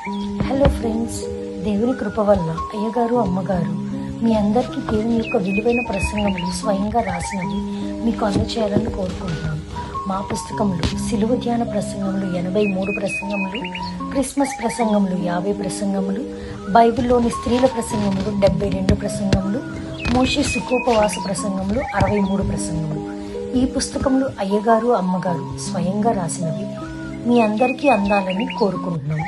Hello friends, దేవుని కృప వల్ల అయ్యగారు అమ్మగారు మీ అందరికీ దేవుని యొక్క విలువైన ప్రసంగములు స్వయంగా రాసినవి మీకు అందచేయాలని కోరుకుంటున్నాను. మా పుస్తకంలో సిలువ ధ్యాన ప్రసంగములు 83 ప్రసంగములు, క్రిస్మస్ ప్రసంగములు 50 ప్రసంగములు, బైబిల్లోని స్త్రీల ప్రసంగములు 72 ప్రసంగములు, మోషే సుఖోపవాస ప్రసంగములు 63 ప్రసంగములు. ఈ పుస్తకములు అయ్యగారు అమ్మగారు స్వయంగా రాసినవి మీ అందరికీ అందాలని కోరుకుంటున్నాము.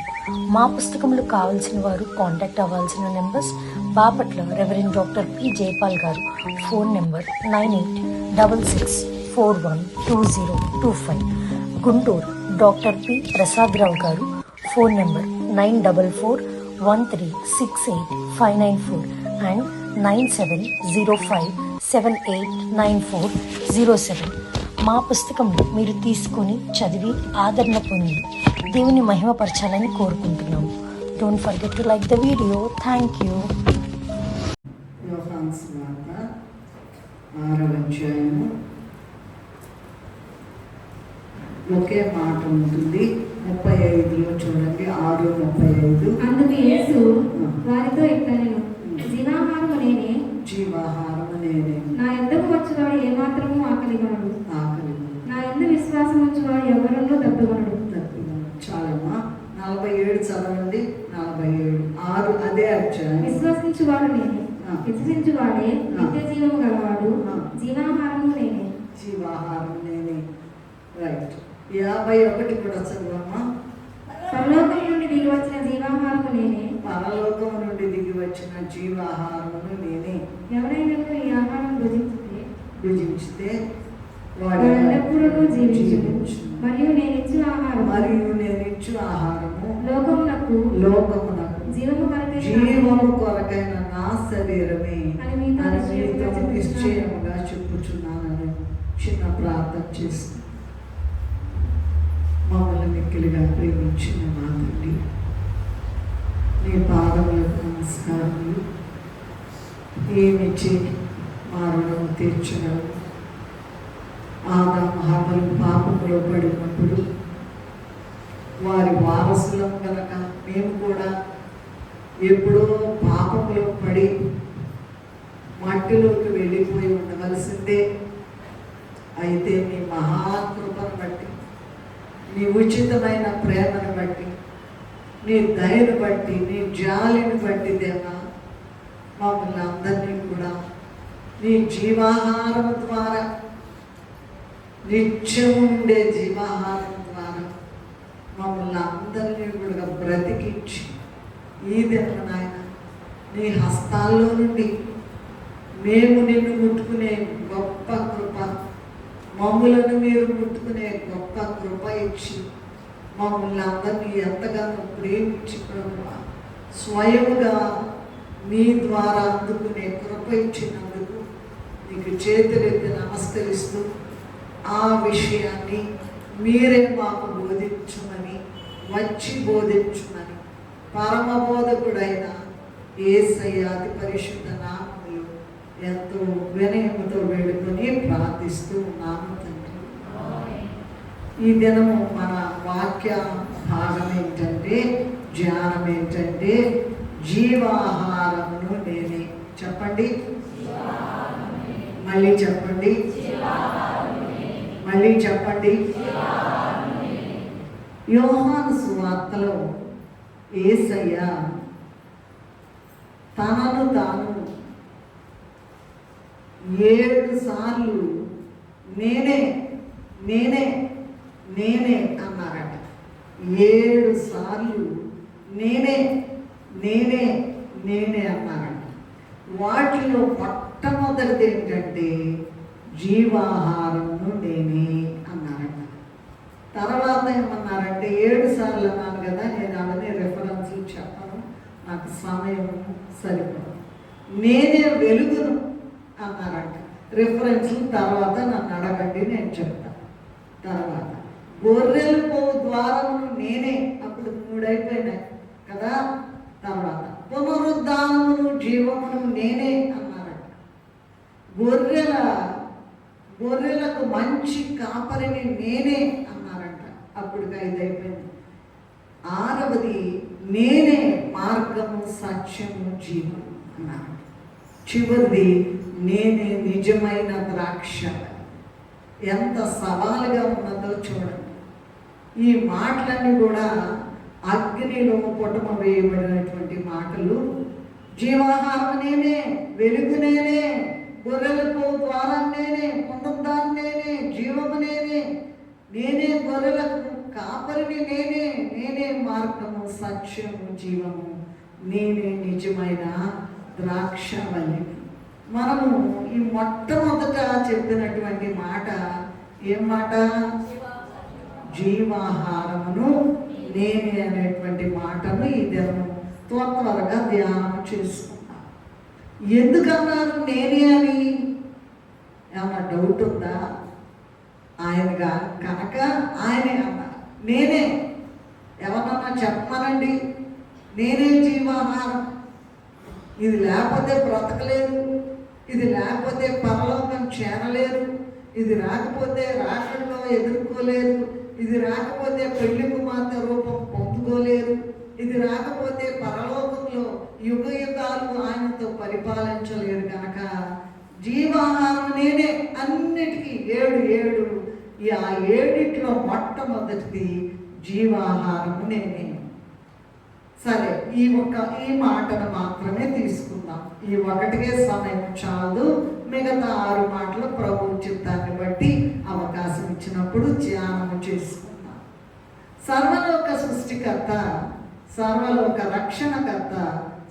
మా పుస్తకములు కావాల్సిన వారు కాంటాక్ట్ అవ్వాల్సిన numbers: Bapatla reverend doctor P Jayapal garu, phone number 9866412025. Guntur doctor P Prasad Rao garu, phone number 9413685994 and 9705789407. మా పుస్తకంలో మీరు తీసుకొని చదివి ఆదరణ పొంది దేవుని మహిమపరచాలని కోరుకుంటున్నాము. Don't forget to like the video. Thank you. యోహాను సువార్త 6వ అధ్యాయము ఒకే మాట ఉంటుంది. 35లో చూడండి, 6:35. అందుకు యేసు వారితో ఇట్లనెను, జీవాహారము నేనే, జీవాహారము నేనే, నా యొద్దకు వచ్చువాడు ఏమాత్రము ఆకలిగొనడు, నా యందు విశ్వాసం ఉంచువాడు ఎవరునూ దప్పుకొనడు. చాలమ్మా. 47 చదవండి. 47 6 అదే అధ్యాయం. విశ్వసించువాడు నేనే, విశ్వసించువాడే నిత్య జీవము గలవాడు, జీవాహారము నేనే. జీవాహారం నేనే. రైట్. 51 కూడా చదవమ్మా. పరలోకం నుండి దిగి వచ్చిన జీవాహారము నేనే, పరలోకం నుండి దిగి వచ్చిన జీవాహారమును నేనే. ఎవరైనా ఈ ఆహారం భుజించితే వాడు ఎల్లప్పుడూ జీవించును. మరియు నేనిచ్చు ఆహారము లోకమునకు జీవము కొరకైన నా శరీరమే అని మీతో నిశ్చయముగా చెప్పుచున్నానని చిన్న ప్రార్థన చేస్తుంది. మమ్మల్ని మిక్కిలిగా ప్రేమించిన మా తండ్రి, నీ పాదములకు నమస్కారములు. ఏమిచ్చి మా రుణము తీర్చగలము. ఆదాము హవ్వలు పాపములో పడినప్పుడు వారి వారసులం కనుక మేము కూడా ఎప్పుడో పాపములో పడి మట్టిలోకి వెళ్ళిపోయి ఉండవలసిందే. అయితే నీ మహాకృపను బట్టి, నీ ఉచితమైన ప్రేమను బట్టి, నీ దయను బట్టి, నీ జాలిని బట్టి దేవా మమ్మల్ని అందరినీ కూడా నీ జీవాహారం ద్వారా, నిత్యము ఉండే జీవాహారం ద్వారా మమ్మల్ని అందరినీ కూడా బ్రతికించి ఈ దినం నాయన నీ హస్తాల్లో నుండి మేము నిన్ను ముట్టుకునే గొప్ప కృప, మమ్ములను మీరు ముట్టుకునే గొప్ప కృప ఇచ్చి మమ్మల్ని అందరినీ ఎంతగానో ప్రేమించి ప్రభువా స్వయముగా నీ ద్వారా అందుకునే కృప ఇచ్చినందుకు నీకు చేతులెత్తి నమస్కరిస్తూ ఆ విషయాన్ని మీరే మాకు బోధించుమని, వచ్చి బోధించుమని పరమ బోధకుడైన యేసయ్య అతి పరిశుద్ధ నామములో ఎంతో వినయముతో వేడుకొని ప్రార్థిస్తూ ఉన్నాము తండ్రి. ఈ దినము మన వాక్య భాగం ఏంటంటే, ధ్యానం ఏంటంటే, జీవాహారమును నేనే. చెప్పండి, మళ్ళీ చెప్పండి, మళ్ళీ చెప్పండి. యోహాను సువార్తలో యేసయ్య తనను తాను 7 సార్లు నేనే నేనే నేనే అన్నారట. 7 సార్లు నేనే నేనే నేనే అన్నారట. వాటిలో మొట్టమొదటిది ఏంటంటే జీవాహారమును నేనే అన్నారట. తర్వాత ఏమన్నారంటే 7 సార్లు అన్నాను కదా, నేను అలానే రెఫరెన్స్లు చెప్పను, నాకు సమయం సరిపడదు. నేనే వెలుగును అన్నారంట. రిఫరెన్స్లు తర్వాత నన్ను అడగండి, నేను చెప్తాను. తర్వాత గొర్రెలు పోవు ద్వారమును నేనే, అప్పుడు 3 అయిపోయినాయి కదా. తర్వాత పునరుద్ధానమును జీవమును నేనే అన్నారట. గొర్రెలకు మంచి కాపరిని నేనే అన్నారంట. అప్పుడు 5 అయిపోయింది. 6వది నేనే మార్గము సత్యము జీవం అన్నాడు. చివరిది నేనే నిజమైన ద్రాక్ష. ఎంత సవాలుగా ఉన్నదో చూడండి. ఈ మాటలన్నీ కూడా అగ్నిలో పుటమ వేయబడినటువంటి మాటలు. జీవాహారం నేనే, వెలుగు నేనే, గొర్రెలకు ద్వారం నేనే, పునరుద్ధానం నేనే, జీవము నేనే, నేనే గొర్రెలకు కాపరిని నేనే, నేనే మార్గము సత్యము జీవము, నేనే నిజమైన ద్రాక్షవల్లి. మనము ఈ మొట్టమొదట చెప్పినటువంటి మాట ఏం మాట? జీవాహారమును నేనే అనేటువంటి మాటను ఈ దినము త్వరగా ధ్యానం చేసుకున్నాం. ఎందుకన్నారు నేనే అని? ఏమన్నా డౌట్ ఉందా? ఆయనగా కనుక ఆయనే అన్నారు. నేనే ఎవరన్నా చెప్పమనండి, నేనే జీవాహారం. ఇది లేకపోతే బ్రతకలేదు, ఇది లేకపోతే పరలోకం చేరలేదు, ఇది రాకపోతే రాకడలో ఎదుర్కోలేదు, ఇది రాకపోతే పెళ్లి కుమార్తె రూపం పొందుకోలేరు, ఇది రాకపోతే పరలోకంలో యుగ యుగాలు ఆయనతో పరిపాలించలేరు. కనుక జీవాహారం నేనే. అన్నిటికీ 7 ఆ 7 మొట్టమొదటిది జీవాహారము నేనే. సరే, ఈ మాటను మాత్రమే తీసుకుందాం. ఈ ఒకటికే సమయం చాలు. మిగతా 6 మాటలు ప్రభు చిత్తాన్ని బట్టి అవకాశం ఇచ్చినప్పుడు ధ్యానం చేసుకుందాం. సర్వలోక సృష్టికర్త, సర్వలోక రక్షణకర్త,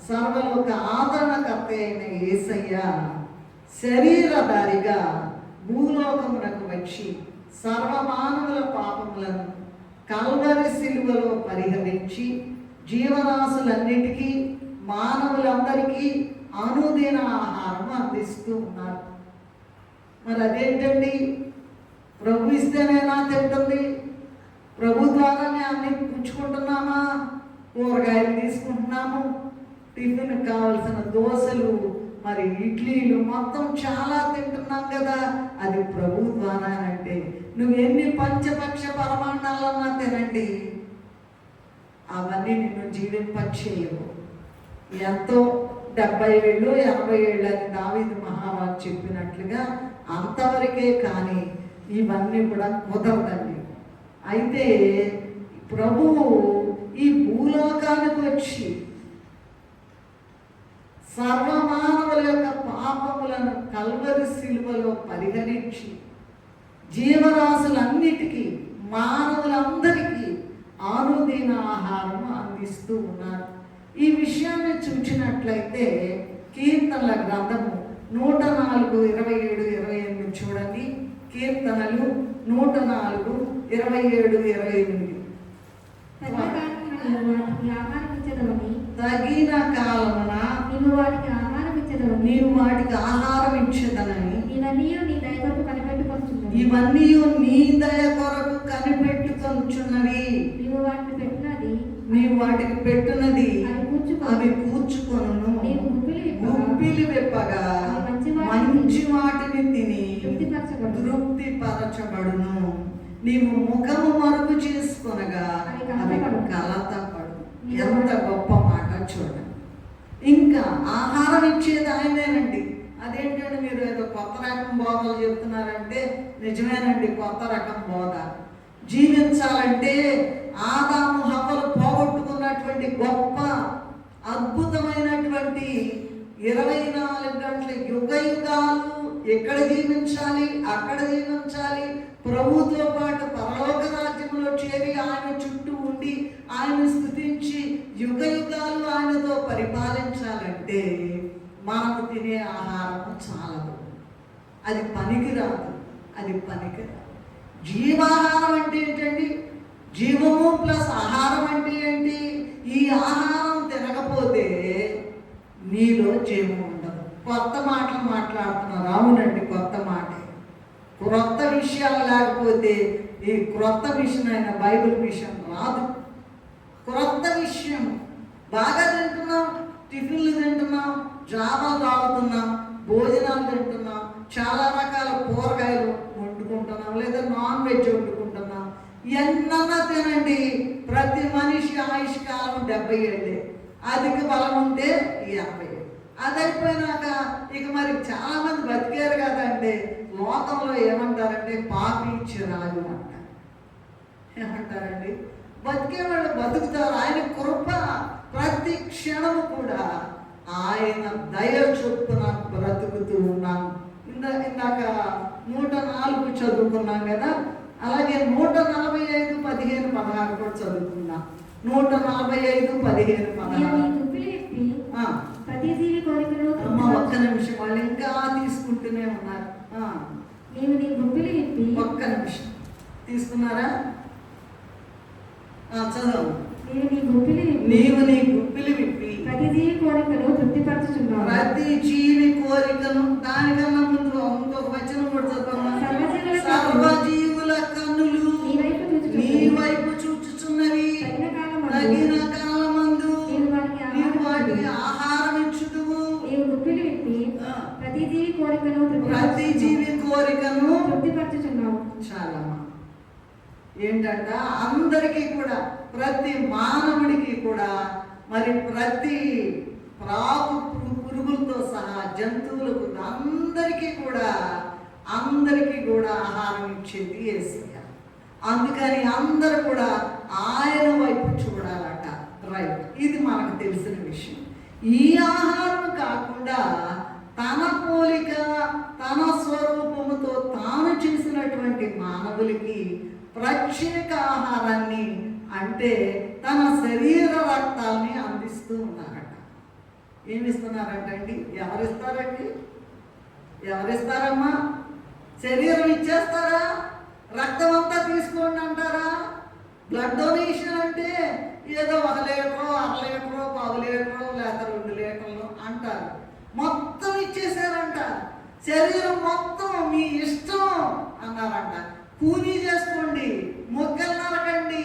సర్వలోక ఆదరణకర్త అయిన యేసయ్య శరీరధారిగా భూలోకమునకు వచ్చి సర్వమానవుల పాపములను కల్వరి సిలువలో పరిహరించి జీవరాశులన్నిటికీ మానవులందరికీ అనుదిన ఆహారం అందిస్తూ ఉన్నారు. మరి అదేంటండి? ప్రభు ఇస్తేనేనా తింటుంది? ప్రభు ద్వారానే అన్ని పుచ్చుకుంటున్నామా? కూరగాయలు తీసుకుంటున్నాము, టిఫిన్ కావలసిన దోశలు, మరి ఇడ్లీలు మొత్తం చాలా తింటున్నాం కదా. అది ప్రభు ద్వారా. అంటే నువ్వు ఎన్ని పంచపక్ష పరమాన్నాలన్నా తినండి, అవన్నీ నిన్ను జీవింపచేయవు. ఎంతో 70 ఏళ్ళు 80 ఏళ్ళు అని దావీదు మహారాజు చెప్పినట్లుగా అంతవరకే, కానీ ఇవన్నీ కూడా కుదరదండి. అయితే ప్రభువు ఈ భూలోకానికి వచ్చి సర్వమానవుల యొక్క పాపములను కల్వరి సిలువలో పరిగణించి జీవరాశులన్నిటికీ మానవులందరికీ అనుదిన ఆహారం అందిస్తూ ఉన్నారు. ఈ విషయాన్ని చూసినట్లయితే కీర్తనల గ్రంథము 104, 27, 28 చూడండి. కీర్తనలు 104, 27, 28. తగిన కాలమున నీవు వాటికి ఆహారం ఇచ్చేదవని, నీవు వాటికి ఆహారం ఇచ్చేదనని, ఇవన్నీ నీ దయ కొరకు కనిపెట్టుకొనుచున్నవి. ఇవన్నీ నీ దయ కొరకు కనిపెట్టుకొనుచున్నవి. నీవు వాటిని పెట్టినది, నీవు వాటికి పెట్టున్నది అవి కూర్చుకొను. గుప్పిలి విప్పగా మంచి వాటిని తిని తృప్తిపరచబడును. నీవు ముఖము మరుగు చేసుకొనగా అవి కలతపడు. ఎంత గొప్ప మాట చూడండి. ఇంకా ఆహారం ఇచ్చేది ఆయనేనండి. అదేంటంటే మీరు ఏదో కొత్త రకం బోధలు చెప్తున్నారంటే నిజమేనండి, కొత్త రకం బోధ. జీవించాలంటే ఆదాము హవ్వలు పోగొట్టుకున్నటువంటి గొప్ప అద్భుతమైనటువంటి 24 గంటల యుగ యుగాలు ఎక్కడ జీవించాలి, అక్కడ జీవించాలి, ప్రభుతో పాటు పరలోక రాజ్యంలో చేరి ఆయన చుట్టూ ఉండి ఆయన స్తుతించి యుగ యుగాలు ఆయనతో పరిపాలించాలంటే మనకు తినే ఆహారం చాలదు. అది పనికిరాదు, అది పనికిరాదు. జీవాహారం అంటే ఏంటండి? జీవము ప్లస్ ఆహారం అంటే ఏంటి? ఈ ఆహారం తినకపోతే నీలో జీవం ఉండదు. కొత్త మాటలు మాట్లాడుతున్నారు. అవునండి, కొత్త మాట. క్రొత్త విషయాలు లేకపోతే ఈ క్రొత్త విషయం అయిన బైబిల్ విషయం రాదు. క్రొత్త విషయం బాగా తింటున్నాం, టిఫిన్లు తింటున్నాం, జాబాలు తాగుతున్నాం, భోజనాలు తింటున్నాం, చాలా రకాల కూరగాయలు వండుకుంటున్నాం, లేదా నాన్ వెజ్ వండుకుంటున్నాం. ఎన్నన్నా తినండి, ప్రతి మనిషి ఆయుష్కాలం 70 ఏళ్ళే, అధిక బలం ఉంటే 50. అది అయిపోయినాక ఇక మరి చాలా మంది బతికారు కదంటే లోకంలో ఏమంటారంటే పాపి చిరాలు అంటారు. ఏమంటారండి? బతికే వాళ్ళు బతుకుతారు. ఆయన కృప ప్రతి క్షణము కూడా ఆయన దయ చొప్పున బ్రతుకుతూ ఉన్నాం. ఇందాక 104 చదువుకున్నాం కదా, అలాగే 145, 15, 16 కూడా చదువుకున్నాం. 145, 15, 16. ప్రతి జీవి కోరికను అమ్మ ఒక్క నిమిషం, వాళ్ళు ఇంకా తీసుకుంటూనే ఉన్నారు. నీవు నీ గుప్పిలి విప్పి. ఒక్క నిమిషం తీసుకున్నారా? చదువు. నీవు నీ గుప్పిలి విప్పి ప్రతి జీవి కోరికను తృప్తిపరచుచున్నావు. ప్రతి జీవి కోరికను, దానికన్నా ముందు ఇంకొక వచనం కూడా చదువుకున్నాం. సర్వజీవుల కన్నులు నీ వైపు చూచుచున్నవి, తగిన కాలమందు నీవు వాటికి ఆహారం ఇచ్చుదువు. నీవు గుప్పిలి విప్పి ప్రతి జీవి కోరికను తృప్తిపరచుచున్నావు. చాలా ఏంటంట, అందరికీ కూడా, ప్రతి మానవుడికి కూడా, మరి ప్రతి ప్రాకు పురుగులతో సహా జంతువులకు అందరికీ కూడా ఆహారం ఇచ్చేది యేసయ్య. అందుకని అందరూ కూడా ఆయన వైపు చూడాలట. రైట్, ఇది మనకు తెలిసిన విషయం. ఈ ఆహారం కాకుండా తన పోలిక, తన స్వరూపముతో తాను చేసినటువంటి మానవులకి ప్రత్యేక ఆహారాన్ని, అంటే తన శరీర రక్తాన్ని అందిస్తూ ఉన్నారట. ఏమిస్తున్నారంటండి? ఎవరిస్తారమ్మా? శరీరం ఇచ్చేస్తారా? రక్తం అంతా తీసుకోండి అంటారా? బ్లడ్ డొనేషన్ అంటే ఏదో 1 లీటరో, 1/2 లీటరో, 1/4 లీటరో, లేక 2 లీటర్లు అంటారు. మొత్తం ఇచ్చేసారంట. శరీరం మొత్తం మీ ఇష్టం అన్నారంట. పూనీ చేసుకోండి, మొగ్గలు నరకండి,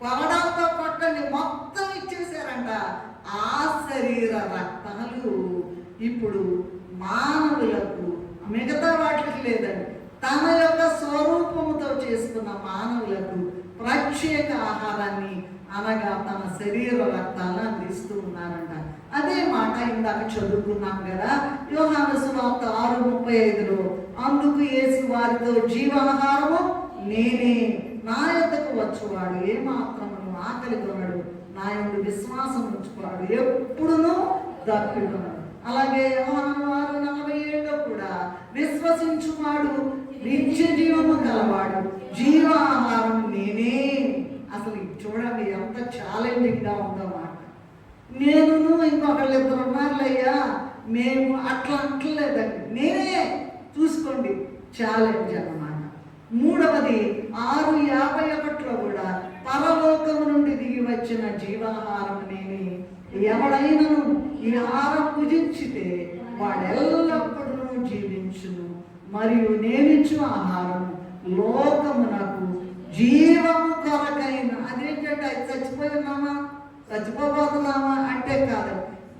పగడాలతో కొట్టండి, మొత్తం ఇచ్చేసారంట. ఆ శరీర రక్తాలు ఇప్పుడు మానవులకు, మిగతా వాటికి లేదండి, తన యొక్క స్వరూపముతో చేసుకున్న మానవులకు ప్రత్యేక ఆహారాన్ని, అనగా తన శరీర రక్తాలను అందిస్తూ ఉన్నారంట. అదే మాట ఇందాక చదువుకున్నాం కదా, యోహాను సువార్త 6:35లో, అందుకు యేసు వారితో, జీవాహారము నేనే, నా యొద్దకు వచ్చువాడు ఏ మాత్రమును ఆకలి కొనడు, నా యందు విశ్వాసం ఉంచువాడు ఎప్పుడునూ దప్పికొనడు. అలాగే యోహాను 6:47లో కూడా, విశ్వసించువాడు నిత్య జీవము గలవాడు, జీవాహారం నేనే. అసలు చూడండి ఎంత ఛాలెంజింగ్గా ఉందో మాట. నేను ఇంకొకళ్ళు 2 ఉన్నారులయ్యా, మేము అట్లా అంటలేదండి, నేనే. చూసుకోండి, ఛాలెంజ్ అన్నమాట. మూడవది 6:51లో కూడా, పరలోకము నుండి దిగి వచ్చిన జీవాహారం నేనే, ఎవడైనను ఈ ఆహారం భుజించితే వాడెల్లప్పుడూ జీవించును, మరియు నేనిచ్చు ఆహారం లోకమునకు జీవము కొరకైన. అదేంటంటే చచ్చిపోయి ఉన్నామా, చచ్చిపోబోతున్నామా అంటే కాదు,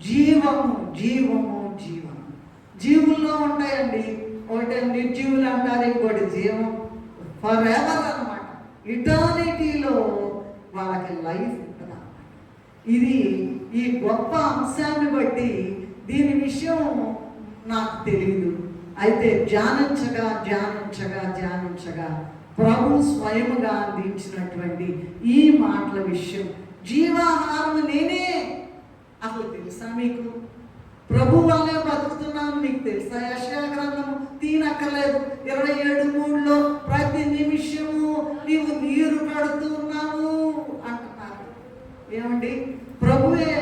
జీవము జీవము జీవము. జీవుల్లో ఉంటాయండి, ఒకటి నిర్జీవులు అంటారు, ఇంకోటి జీవం. ఫర్ ఎవర్ అనమాట, ఇటర్నిటీలో వాళ్ళకి లైఫ్ ఉంటుంది అన్నమాట. ఇది ఈ గొప్ప అంశాన్ని బట్టి దీని విషయం నాకు తెలియదు. అయితే ధ్యానించగా ప్రభు స్వయముగా అందించినటువంటి ఈ మాటల విషయం, జీవాహారం నేనే. అసలు తెలుసా మీకు? ప్రభు వల్లే బతుకుతున్నాను మీకు తెలుసా? యెషయా గ్రంథము తీనక్కర్లేదు, 27:3లో, ప్రతి నిమిషము నీవు నీరు కడుతున్నావు అంటున్నారు. ఏమండి, ప్రభువే.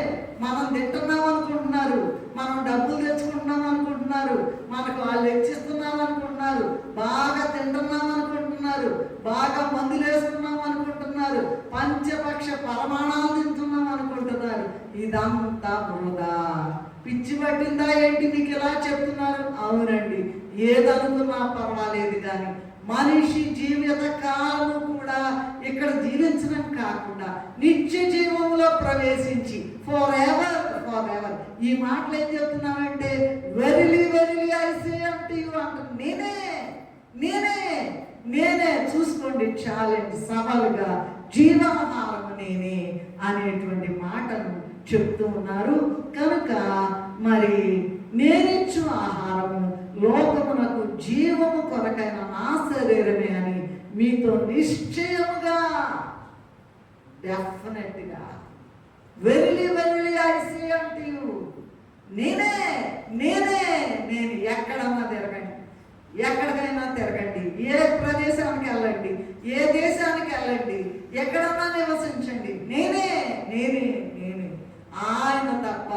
మనం తింటున్నాం అనుకుంటున్నారు, మనం డబ్బులు తెచ్చుకుంటున్నాం అనుకుంటున్నారు, మనకు వాళ్ళు హెచ్చిస్తున్నాం అనుకుంటున్నారు, బాగా తింటున్నాం అనుకుంటున్నారు, బాగా మందులు వేస్తున్నాం అనుకుంటున్నారు, పంచపక్ష పరమాణాలు తింటున్నాం అనుకుంటున్నారు. ఇదంతా వృధా. పిచ్చి పట్టిందా ఏంటి మీకు ఇలా చెప్తున్నారు? అవునండి, ఏదనుకున్నా పర్వాలేదు, కానీ మనిషి జీవిత కాలము కూడా ఇక్కడ జీవించడం కాకుండా నిత్య జీవంలో ప్రవేశించి ఫర్ ఎవర్. ఈ మాటలు ఏం చెప్తున్నానంటే, వెరిలీ ఐ సే అంటూ యు అంటే నేనే. చూసుకోండి, ఛాలెంజ్, సవాలుగా జీవాహారము నేనే అనేటువంటి మాటను చెప్తూ ఉన్నారు. కనుక మరి నేనిచ్చు ఆహారము లోకమునకు జీవము కొరకైన నా శరీరమే అని మీతో నిశ్చయముగా, డెఫినెట్గా, very very I say unto you, నేనే నేనే నేను. ఎక్కడన్నా తిరగండి, ఎక్కడికైనా తిరగండి, ఏ ప్రదేశానికి వెళ్ళండి, ఏ దేశానికి వెళ్ళండి, ఎక్కడన్నా నివసించండి, నేనే నేనే నేనే. ఆయన తప్ప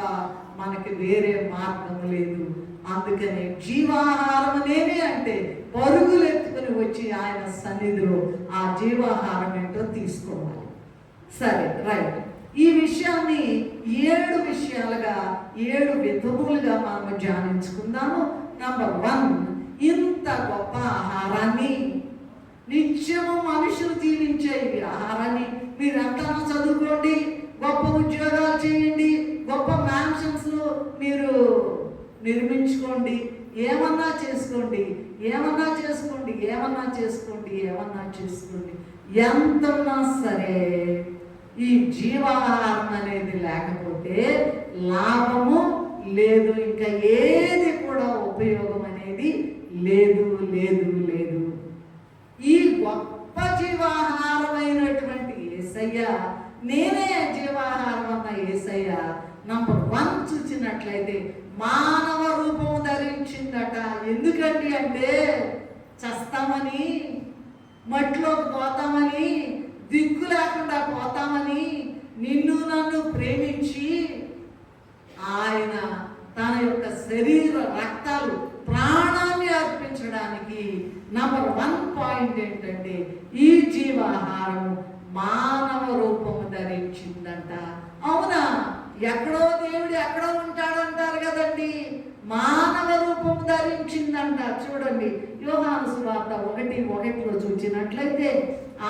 మనకి వేరే మార్గం లేదు. అందుకనే జీవాహారం నేనే అంటే పరుగులు ఎత్తుకుని వచ్చి ఆయన సన్నిధిలో ఆ జీవాహారం ఏంటో తీసుకోవాలి. సరే, రైట్. ఈ విషయాన్ని 7 విషయాలుగా 7 విధములుగా మనము ధ్యానించుకుందాము. నంబర్ 1, ఇంత గొప్ప ఆహారాన్ని, నిత్యము మనుషులు జీవించే ఈ ఆహారాన్ని మీరంతా చదువుకోండి, గొప్ప ఉద్యోగాలు చేయండి, గొప్ప మ్యాన్షన్స్ మీరు నిర్మించుకోండి, ఏమన్నా చేసుకోండి, ఏమన్నా చేసుకోండి, ఏమన్నా చేసుకోండి, ఏమన్నా చేసుకోండి. ఎంతన్నా సరే ఈ జీవాహారం అనేది లేకపోతే లాభము లేదు, ఇంకా ఏది కూడా ఉపయోగం అనేది లేదు లేదు లేదు. ఈ గొప్ప జీవాహారమైనటువంటి యేసయ్య, నేనే జీవాహారం అన్న యేసయ్య నంబర్ 1 చూసినట్లయితే మానవ రూపము ధరించిందట. ఎందుకండి అంటే చస్తామని, మట్టిలోకి పోతామని, దిక్కు లేకుండా పోతామని నిన్ను నన్ను ప్రేమించి ఆయన తన యొక్క శరీర రక్తాలు ప్రాణాన్ని అర్పించడానికి నంబర్ 1 పాయింట్ ఏంటంటే ఈ జీవాహారము మానవ రూపము ధరించిందంట. అవునా? ఎక్కడో దేవుడు ఎక్కడో ఉంటాడంటారు కదండి, మానవ రూపము ధరించిందంట. చూడండి, యోహాను సువార్త 1:1 చూసినట్లయితే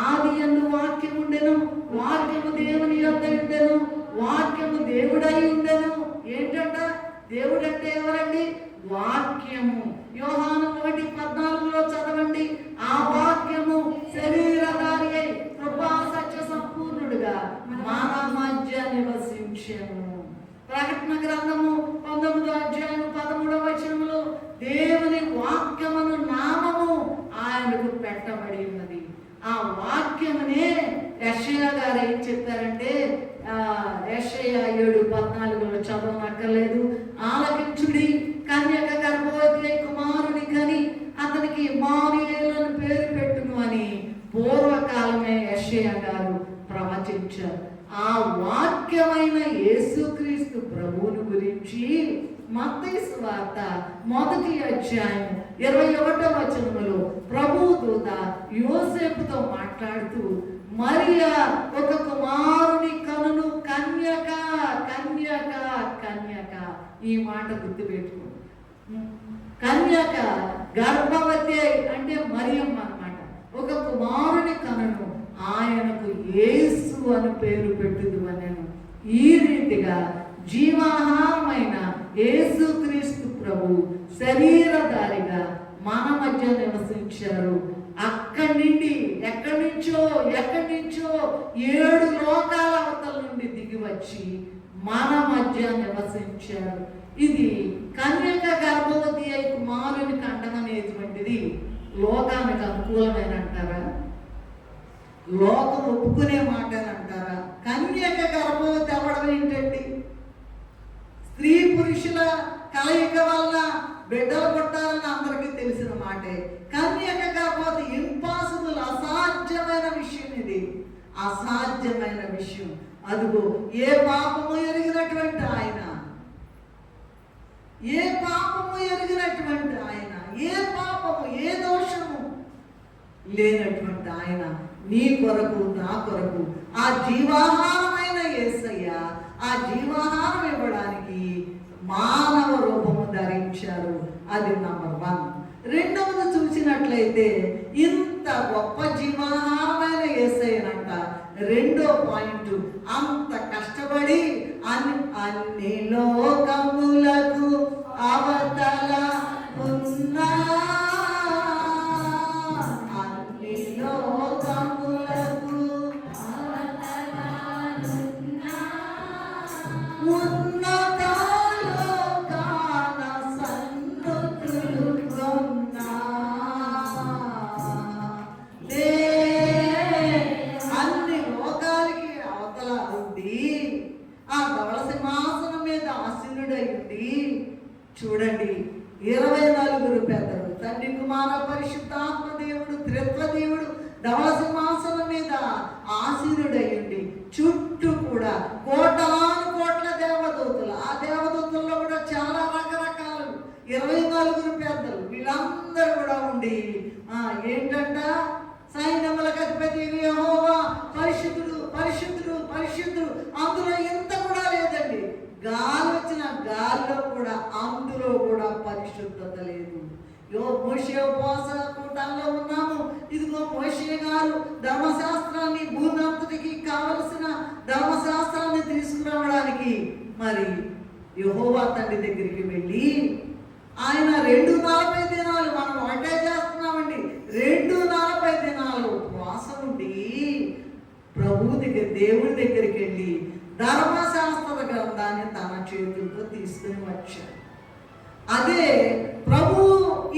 ఆదియందు వాక్యం ఉండెను, వాక్యము దేవుని యొద్ద ఉండెను, వాక్యము దేవుడై ఉండెను. ఏంటంట? దేవుడు అంటే ఎవరండి? వాక్యము. యోహాను 1:14 చదవండి. ఆ వాక్యము శరీరధారి అయి కృపా సత్య సంపూర్ణుడుగా మన మధ్య నివసించెను. ప్రకటన గ్రంథము 19:13 దేవుని వాక్యమును నామము ఆయనకు పెట్టబడి ఉన్నది. ఆ వాక్యమునే యెషయా గారు ఏం చెప్పారంటే, యెషయా 7:14 చదవనక్కర్లేదు. ఆలకించుడి, కన్యక గర్భవతి అయి కుమారుని కని అతనికి ఇమ్మానుయేలు అని పేరు పెట్టును అని పూర్వకాలమే యెషయా గారు ప్రవచించారు. ఆ వాక్యమైన యేసుక్రీస్తు ప్రభువుని గురించి మత్తయి సువార్త 1:21 ప్రభువు దూత యోసేపుతో మాట్లాడుతూ మరియా ఒక కుమారుని కనును, కన్యక కన్యక కన్యక. ఈ మాట గుర్తుపెట్టుకో. కన్యక గర్భవతి అంటే మరియమ్మ అన్నమాట. ఒక కుమారుని కనును, ఆయనకు యేసు అని పేరు పెట్టుదు అనెను. ఈ రీతిగా జీవాహారమైన యేసుక్రీస్తు ప్రభు శరీరధారిగా మన మధ్య నివసించారు. అక్కడి నుండి ఎక్కడి నుంచో 7 లోకాల అవతల నుండి దిగి వచ్చి మన మధ్య నివసించారు. ఇది కన్యక గర్భవతి అయి కుమారుని కండం అనేటువంటిది లోకానికి అనుకూలమైన అంటారా? లోకం ఒప్పుకునే మాట అంటారా? కన్యక గర్భవతి అవ్వడం ఏంటండి? స్త్రీ పురుషుల కలయిక వల్ల బిడ్డలు పుట్టాలని అందరికీ తెలిసిన మాటే. కన్యక గర్భవతి ఇంపాసిబుల్, అసాధ్యమైన విషయం. ఇది అసాధ్యమైన విషయం. అదిగో ఏ పాపము ఎరిగినటువంటి ఆయన, ఏ పాపము ఎరిగినటువంటి ఆయన, ఏ పాపము ఏ దోషము లేనటువంటి ఆయన నీ కొరకు నా కొరకు ఆ జీవాహారమైన యేసయ్య ఆ జీవాహారం ఇవ్వడానికి మానవ రూపము ధరించారు. అది నంబర్ 1. రెండవది చూసినట్లయితే ఇంత గొప్ప జీవాహారమైన యేసయ్యనంట. రెండో పాయింట్, అంత కష్టపడి అన్ని లోకములకు అవతల ఉన్నా, అన్ని లోకములకు ఉన్నతాలోకాన సన్నుతులు కొన్నా. అన్ని లోకాలకి అవతల ఉండి ఆ ధవళ సింహాసనం మీద ఆసీనుడై ఉండి, చూడండి 24 పెద్దలు, తండ్రి కుమార పరిశుద్ధాత్మ దేవుడు త్రిత్వ దేవుడు ధవళ సింహాసనం మీద ఆసీనుడయ్యండి. చుట్టూ కూడా కోటాను కోట్ల దేవదూతలు, ఆ దేవదూతల్లో కూడా చాలా రకరకాలు 24 పెద్దలు, వీళ్ళందరూ కూడా ఉండి ఏంటంట, సైన్యములకు అధిపతి యెహోవా పరిశుద్ధుడు పరిశుద్ధుడు పరిశుద్ధుడు. అందులో ఇంత కూడా లేదండి, గాలి వచ్చిన గాలిలో కూడా అందులో కూడా పరిశుద్ధత లేదు. మోషే ఉపవాస కూటంలో ఉన్నాము. ఇదిగో మోషే గారు ధర్మశాస్త్రాన్ని, భూమి అంతటికి కావలసిన ధర్మశాస్త్రాన్ని తీసుకురావడానికి మరి యెహోవా తండ్రి దగ్గరికి వెళ్ళి ఆయన 240 దినాలు, మనం వంటే చేస్తున్నామండి, 240 దినాలు ఉపవాసం ఉండి ప్రభు దగ్గర దేవుడి దగ్గరికి వెళ్ళి ధర్మశాస్త్ర గ్రంథాన్ని తన చేతులతో తీసుకుని వచ్చాడు. అదే ప్రభు,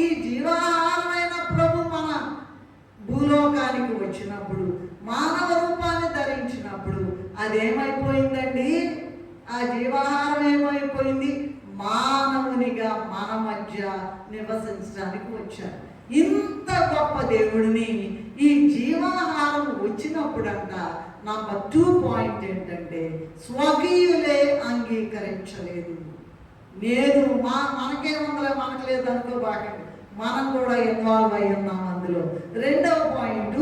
ఈ జీవాహారమైన ప్రభు మన భూలోకానికి వచ్చినప్పుడు, మానవ రూపాన్ని ధరించినప్పుడు అదేమైపోయిందండి, ఆ జీవాహారం ఏమైపోయింది, మానవునిగా మన మధ్య నివసించడానికి వచ్చారు. ఇంత గొప్ప దేవుడిని ఈ జీవాహారం వచ్చినప్పుడంట నంబర్ 2 పాయింట్ ఏంటంటే, స్వకీయులే అంగీకరించలేదు. నేను మనకేముందలే, మనకు లేదు అనుకోబాకండి, మనం కూడా ఇన్వాల్వ్ అయి ఉన్నాం అందులో. 2వ పాయింట్,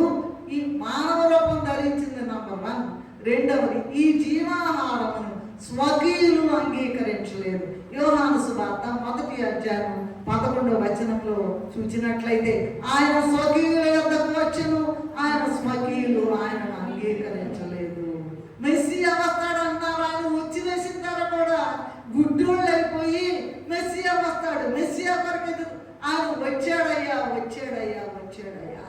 ఈ మానవ రూపం ధరించింది నంబర్ 1. రెండవది, ఈ జీవాహారమును స్వకీయులు అంగీకరించలేదు. యోహాను సువార్త 1వ అధ్యాయం 11వ వచనంలో చూచినట్లయితే, ఆయన స్వకీయుల యొద్దకు వచ్చెను, ఆయన స్వకీయులు ఆయనను అంగీకరించలేదు. మెస్సియా వస్తాడంటారు, ఆయన వచ్చి వేసిన తర్వాత కూడా గుడ్డోళ్ళు అయిపోయి మెస్సియా వస్తాడు, మెస్సియా కొరకు ఆయన వచ్చాడయ్యా వచ్చాడయ్యా వచ్చాడయ్యా.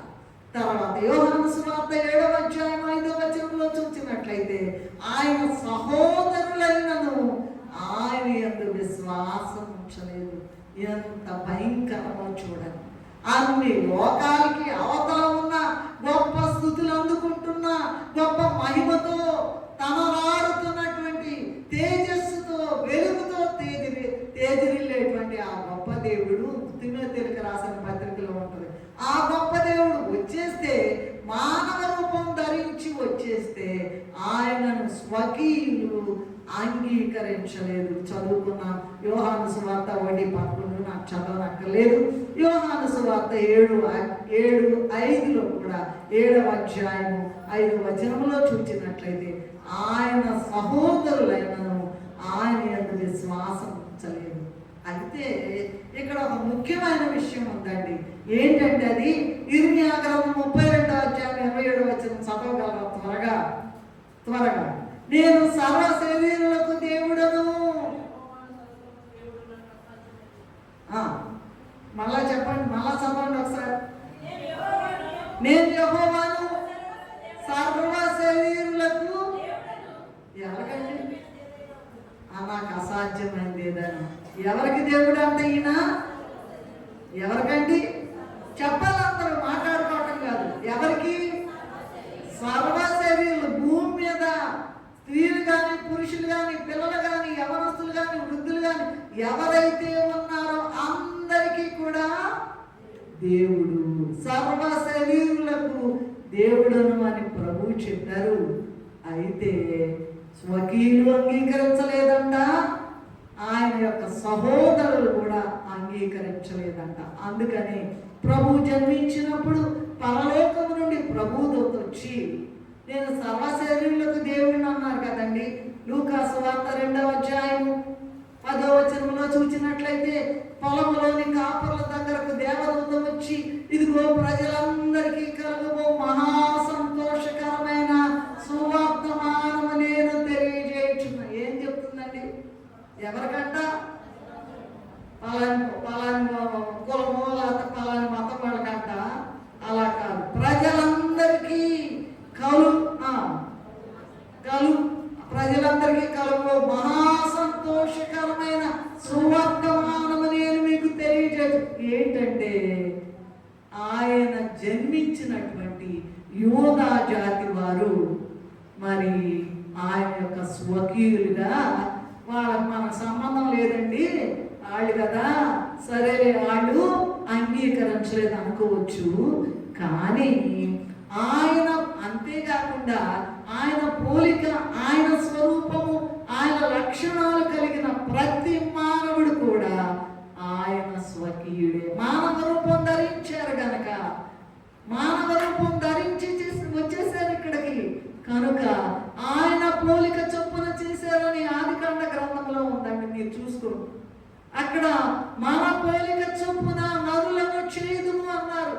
తర్వాత యోహాను సువార్త 7వ అధ్యాయం 5వ వచనంలో చూసినట్లయితే, ఆయన సహోదరులైనను ఆయన యందు విశ్వాసం ఉంచలేదు. ఎంత భయంకరమో చూడండి. అన్ని లోకాలకి అవతల ఉన్న గొప్ప స్థుతులు అందుకుంటున్న, గొప్ప మహిమతో తనలాడుతున్నటువంటి తేజస్సుతో, వెలుగుతో తేజరిల్లేటువంటి ఆ గొప్ప దేవుడు, తిమోతేయులకు రాసిన పత్రికలో ఉంటుంది. ఆ గొప్ప దేవుడు వచ్చేస్తే, మానవ రూపం ధరించి వచ్చేస్తే, ఆయనను స్వకీయులు అంగీకరించలేదు. చదువుకున్నాం యోహాను సువార్త 1:11, నాకు చదవనక్కర్లేదు. యోహాను సువార్త 7:5లో కూడా 7వ అధ్యాయము 5వ వచనంలో చూచినట్లయితే, ఆయన సహోదరులైనను ఆయన యందు విశ్వాసం ఉంచలేదు. అయితే ఇక్కడ ఒక ముఖ్యమైన విషయం ఉందండి. ఏంటంటే అది ఇర్మియా గ్రంథం 32వ అధ్యాయం 27వ వచనం చదవగలరా త్వరగా త్వరగా. నేను సర్వ శరీరులకు దేవుడను. మళ్ళా చెప్పండి, మళ్ళా చదవండి ఒకసారి. నేను యెహోవాను సర్వ శరీరులకు. ఎవరికండి? నాకు అసాధ్యమైంది ఏదైనా. ఎవరికి దేవుడు అంటే ఈయన? ఎవరికండి చెప్పాలి? అందరూ మాట్లాడుకోవటం కాదు. ఎవరికి? సర్వ శరీరులు, భూమి మీద స్త్రీలు కానీ, పురుషులు కానీ, పిల్లలు కానీ, యవనస్తులు కానీ, వృద్ధులు కానీ ఎవరైతే ఉన్నారో అందరికీ కూడా దేవుడు, సర్వ శరీరులకు దేవుడును అని ప్రభువు చెప్పారు. అయితే స్వకీయులు అంగీకరించలేదంట, ఆయన యొక్క సహోదరులు కూడా అంగీకరించలేదంట. అందుకని ప్రభు జన్మించినప్పుడు పరలోకము నుండి ప్రభు దూత వచ్చి, నేను సర్వ శరీరులకు దేవుడిని అన్నారు కదండి. లూకా సువార్త 2వ అధ్యాయము 10వ వచనంలో చూచినట్లయితే, పొలంలోని కాపర్ల దగ్గరకు దేవదూత వచ్చి, ఇదిగో ప్రజలందరికీ కలుగు మహా సంతోషకరమైన సువార్తమానము నేను తెలియజేయుచున్నా. ఏం చెప్తుందండి? ఎవరికంట? పలాని కులమో లేకపోతే పలాని మతం వాళ్ళకంట. అలా కాదు, ప్రజలందరికీ ప్రజలందరికీ కలుగు మహా సంతోషకరమైన సువర్తమానము నేను మీకు తెలియజేయు. ఏంటంటే ఆయన జన్మించినటువంటి యూదా జాతి వారు మరి ఆయన యొక్క స్వకీయులుగా వాళ్ళకి మనకు సంబంధం లేదండి వాళ్ళు కదా, సరే వాళ్ళు అంగీకరించలేదు అనుకోవచ్చు. కానీ ఆయన అంతేకాకుండా ఆయన పోలిక, ఆయన స్వరూపము, ఆయన లక్షణాలు కలిగిన ప్రతి మానవుడు కూడా ఆయన స్వకీయుడే. మానవ రూపం ధరించారు గనక, మానవ రూపం ధరించి వచ్చేసారు ఇక్కడికి కనుక ఆయన పోలిక చొప్పున చేశారని ఆదికాండ గ్రంథంలో ఉందండి, మీరు చూసుకోండి. అక్కడ మన పోలిక చొప్పున నరులను చేదుము అన్నారు.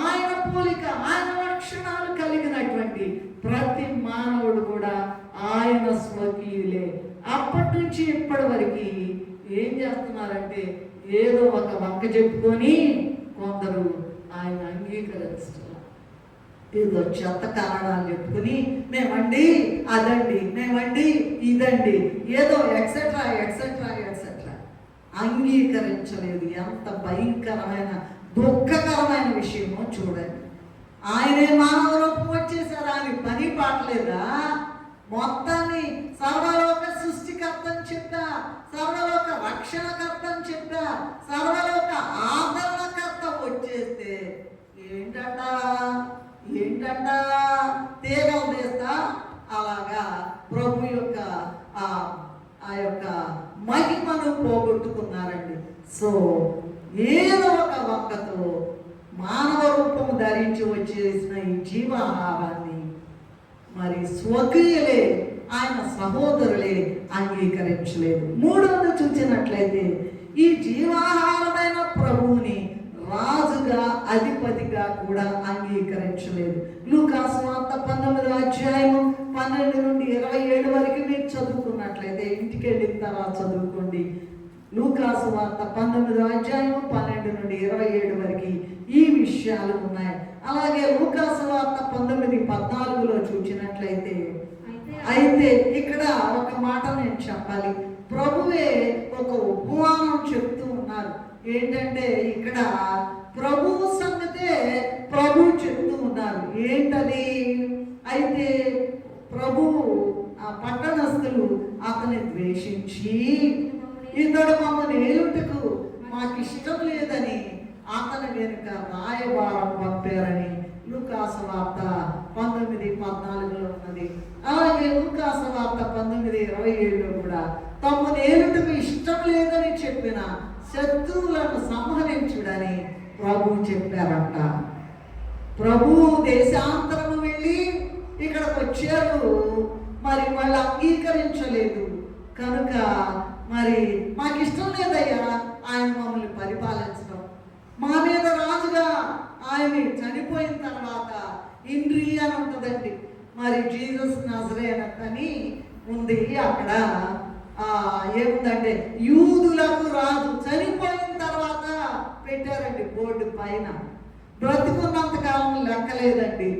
ఆయన పోలిక, ఆయన లక్షణాలు కలిగినటువంటి ప్రతి మానవుడు కూడా ఆయన స్వకీయులే. అప్పటి నుంచి ఇప్పటి వరకు ఏం చేస్తున్నారంటే ఏదో ఒక వంక చెప్పుకొని కొందరు ఆయన అంగీకరిస్తున్నారు. ఏదో చెత్త కారణాలు చెప్పుకుని మేమండి అదండి, మేమండి ఇదండి, ఏదో ఎక్సెట్రా ఎక్సెట్రా ఎక్సెట్రా అంగీకరించలేదు. ఎంత భయంకరమైన దుఃఖకరమైన విషయమో చూడండి. ఆయనే మానవ రూపం వచ్చేసారు. ఆయన పని పాటలేదా? మొత్తాన్ని సర్వలోక సృష్టికర్త అని చెప్పా, సర్వలోక రక్షణకర్త అని చెప్పా, సర్వలోక ఆదరణకర్త వచ్చేస్తే ఏంటంట తీగలు వేస్తా అలాగా ప్రభు యొక్క ఆ యొక్క మహిమను పోగొట్టుకున్నారండి. సో ఏదో ఒక వంకతో మానవ రూపం ధరించి వచ్చేసిన ఈ జీవాహారాన్ని మరి స్వకీయులే, ఆయన సహోదరులే అంగీకరించలేదు. మూడవది చూసినట్లయితే ఈ జీవాహారమైన ప్రభువుని రాజుగా, అధిపతిగా కూడా అంగీకరించలేదు. లూకాసు వార్త 19వ అధ్యాయము 12 నుండి 27 వరకు మీరు చదువుకున్నట్లయితే, ఇంటికి వెళ్ళిన తర్వాత చదువుకోండి. లూకాసు వార్త 19వ అధ్యాయము 12 నుండి 27 వరకు ఈ విషయాలు ఉన్నాయి. అలాగే లూకాసు వార్త 19:14లో చూసినట్లయితే అయితే ఇక్కడ ఒక మాట నేను చెప్పాలి. ప్రభువే ఒక ఉపమానం చెప్తూ ఉన్నారు. ఏంటంటే ఇక్కడ ప్రభు సంగతే ప్రభు చెప్తూ ఉన్నారు. ఏంటది? అయితే ప్రభు ఆ పట్టణస్థులు అతన్ని ద్వేషించి ఇతడు మమ్మల్ని ఏలుటకు మాకు ఇష్టం లేదని అతని వెనుక రాయబారం పంపారని లూకాసు వార్త 19:14లో ఉన్నది. అలాగే లూకాసు వార్త 19:27లో కూడా తమను ఏలుటకు ఇష్టం లేదని చెప్పిన శత్రువులను సంహరించుడని ప్రభు చెప్పారంట. ప్రభు దేశాంతరము వెళ్ళి ఇక్కడికి వచ్చారు, మరి వాళ్ళు అంగీకరించలేదు కనుక మరి మాకు ఇష్టం లేదయ్యా ఆయన మమ్మల్ని పరిపాలించడం, మా మీద రాజుగా ఆయన చనిపోయిన తర్వాత ఇంద్రి అని ఉంటుందండి, మరి జీసస్ నజరేయుడు అని ఉంది. అక్కడ ఏముందంటే యూదులకు రాజు చనిపోయిన తర్వాత పెట్టారండి బోర్డు పైన. బ్రతుకున్నంత కాలం లెక్కలేదండి.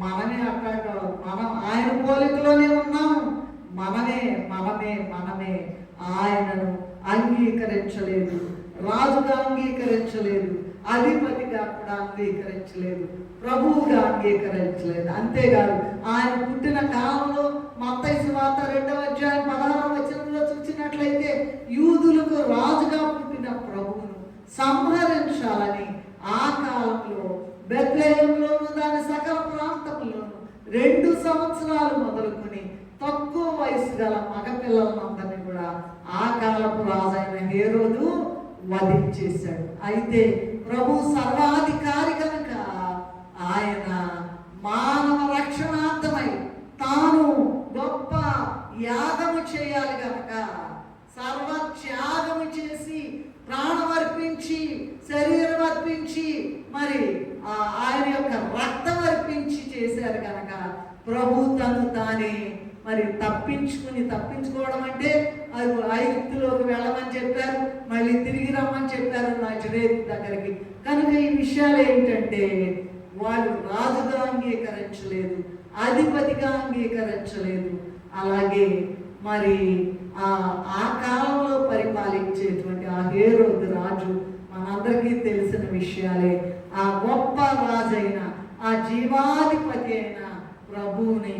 మనమే అట్లాంటి మనం ఆయన పోలికలోనే ఉన్నాం. మనమే మనమే మనమే ఆయనను అంగీకరించలేదు, రాజుగా అంగీకరించలేదు, అధిపతిగా కూడా అంగీకరించలేదు, ప్రభువుగా అంగీకరించలేదు. అంతేకాదు ఆయన పుట్టిన కాలంలో మత్తయి సువార్త 2వ అధ్యాయం 16వ వచనంలో చూసినట్లయితే యూదులకు రాజుగా పుట్టిన ప్రభువును సంహరించాలని ఆ కాలంలో బెత్లెహేములోను దాని సకల ప్రాంతంలోను 2 సంవత్సరాలు మొదలుకొని తక్కువ వయసు గల మగపిల్లలందరినీ కూడా ఆ కాలపు రాజైన హేరోదు వధించేశాడు. అయితే ప్రభు సర్వాధికారి కనుక ఆయన మానవ రక్షణార్థమై తాను గొప్ప యాగము చేయాలి కనుక సర్వత్యాగము చేసి ప్రాణం అర్పించి శరీరం అర్పించి మరి ఆయన యొక్క రక్తం అర్పించి చేశారు కనుక ప్రభు తను తానే మరి తప్పించుకోవడం అంటే అది ఐగుప్తులోకి వెళ్ళమని చెప్పారు, మళ్ళీ తిరిగి రమ్మని చెప్పారు నజరేతు దగ్గరికి. కనుక ఈ విషయాలు ఏంటంటే వాళ్ళు రాజుగా అంగీకరించలేదు, అధిపతిగా అంగీకరించలేదు, అలాగే మరి ఆ కాలంలో పరిపాలించేటువంటి ఆ హేరోదు రాజు మనందరికీ తెలిసిన విషయాలే. ఆ గొప్ప రాజైన ఆ జీవాధిపతి అయిన ప్రభువుని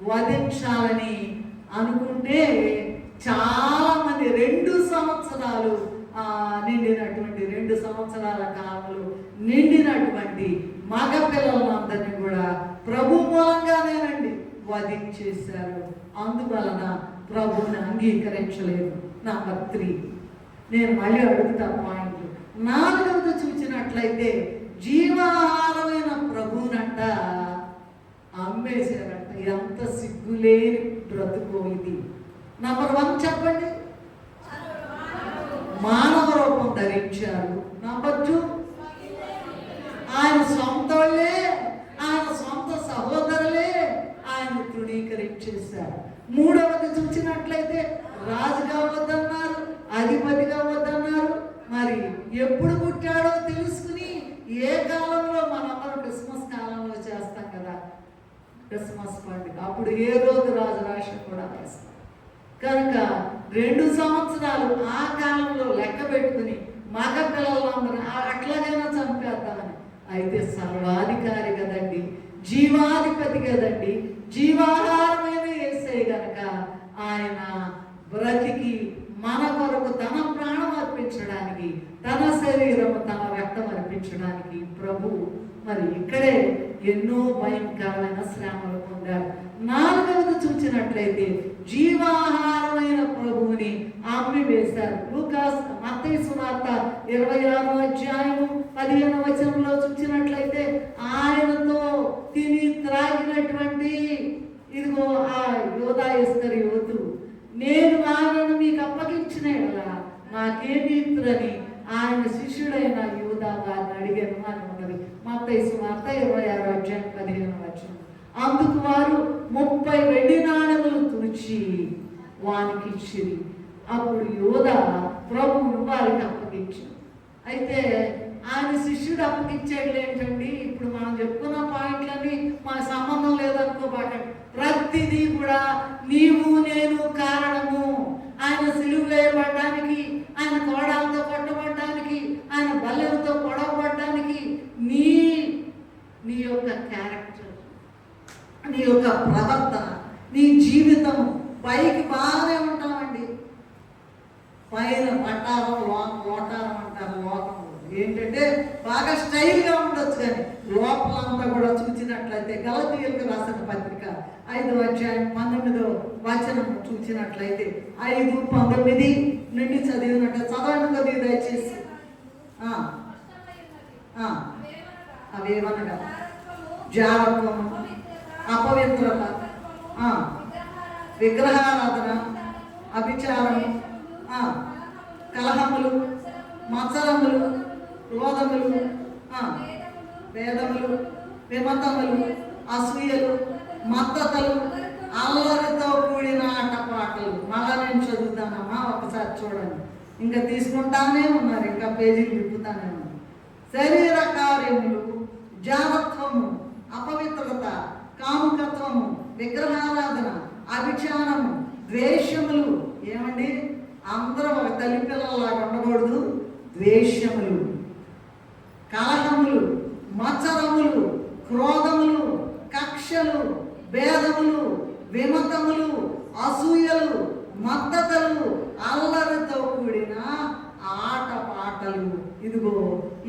వధించాలని అనుకుంటే చాలామంది 2 సంవత్సరాలు నిండినటువంటి 2 సంవత్సరాల కాలంలో నిండినటువంటి మగ పిల్లలందరినీ కూడా ప్రభు మూలంగానేనండి వధించేశారు. అందువలన ప్రభువుని అంగీకరించలేదు. నంబర్ 3 నేను మళ్ళీ అడుగుతా పాయింట్ 4వది చూసినట్లయితే జీవాహారమైన ప్రభువునంట అమ్మేశారంట. ఎంత సిగ్గులేని బ్రతుకో ఇది. నంబర్ 1 చెప్పండి, మానవ రూపం ధరించారు. నంబర్ 2 ఆయన సొంత వాళ్ళే, ఆయన సొంత సహోదరులే ఆయన తృణీకరించేశారు. 3వది చూసినట్లయితే రాజుగా వద్దన్నారు, అధిపతిగా వద్దన్నారు. మరి ఎప్పుడు పుట్టాడో తెలుసుకుని ఏ కాలంలో మనందరం క్రిస్మస్ కాలంలో చేస్తాం కదా క్రిస్మస్ పండుగ, అప్పుడు ఏ రోజు రాజు రాశి కూడా వేస్తాం కనుక 2 సంవత్సరాలు ఆ కాలంలో లెక్క పెట్టుకుని మగ పిల్లలందరూ అట్లాగైనా చంపేద్దామని. అయితే సర్వాధికారి కదండి, జీవాధిపతి కదండి, జీవాహారమైన యేసయ్య గనక ఆయన బ్రతికి మన కొరకు తన ప్రాణం అర్పించడానికి, తన శరీరము తన రక్తం అర్పించడానికి ప్రభు మరి ఇక్కడే ఎన్నో భయంకరమైన శ్రమలు పొందారు. 4వది చూసినట్లయితే జీవాహారమైన ప్రభువుని అమ్మి వేశారు. మత్తయి సువార్త 26వ అధ్యాయము 15వ వచనంలో చూసినట్లయితే ఆయనతో తిని త్రాగినటువంటి ఇదిగో ఆ యోధా ఇస్కరియోతు నేను ఆయనను మీకు అప్పగించిన నాకేమి ఇత్తురని ఆయన శిష్యుడైన యూదా వారిని అడిగాను అని ఉన్నది. మత్తయి సువార్త 26వ అధ్యాయం 15వ వచనం. అందుకు వారు 30 వెండి నాణెములు తుడిచి వానికి ఇచ్చిరి. అప్పుడు యూదా ప్రభువును వారికి అప్పగించాడు. అయితే ఆయన శిష్యుడు అప్పగించాడు ఏంటండి? ఇప్పుడు మనం చెప్పుకున్న పాయింట్లన్నీ మాకు సంబంధం లేదనుకోబాకండి. ప్రతిదీ కూడా నీవు నేను కారణము. ఆయన సిలువ వేయబడ్డానికి, ఆయన కోడాలతో కొట్టబడ్డానికి, ఆయన బల్లెలతో పొడవబడ్డానికి నీ యొక్క క్యారెక్టర్, నీ యొక్క ప్రవర్తన, నీ జీవితం పైకి బాగానే ఉంటామండి. పైన పట్టారం లోటారం అంటారు లోకంలో ఏంటంటే బాగా స్టైల్గా ఉండొచ్చు, కానీ లోపలంతా కూడా చూసినట్లయితే గలతీయులకు రాసిన పత్రిక 5వ అధ్యాయం 19వ వచనం చూసినట్లయితే 5:19 నుండి చదివినట్టు చదవండి కొద్దిగా దయచేసి. అవేమనగా జారత్వము, అపవిత్రత, విగ్రహారాధన, అభిచారము, కలహములు, మత్సరములు, క్రోధములు, భేదములు, విమతములు, అసూయలు, మత్తతలు, అల్లరితో కూడిన ఆటపాటలు. మళ్ళా నేను చదువుతానమ్మా, ఒకసారి చూడండి. ఇంకా తీసుకుంటానే ఉన్నారు, ఇంకా పేజీలు తిప్పుతానే ఉన్నారు. శరీర కార్యములు, జారత్వము, అపవిత్రత, కాముకత్వము, విగ్రహారాధన, అభిచారము, ద్వేషములు. ఏమండి, అందరూ ఒక తల్లి పిల్లలాగా ఉండకూడదు. ద్వేషములు, కలహములు, మత్సరములు, క్రోధములు, కక్షలు, భేదములు, విమతములు, అసూయలు, మత్తతలు, అల్లరితో కూడిన ఆటపాటలు. ఇదిగో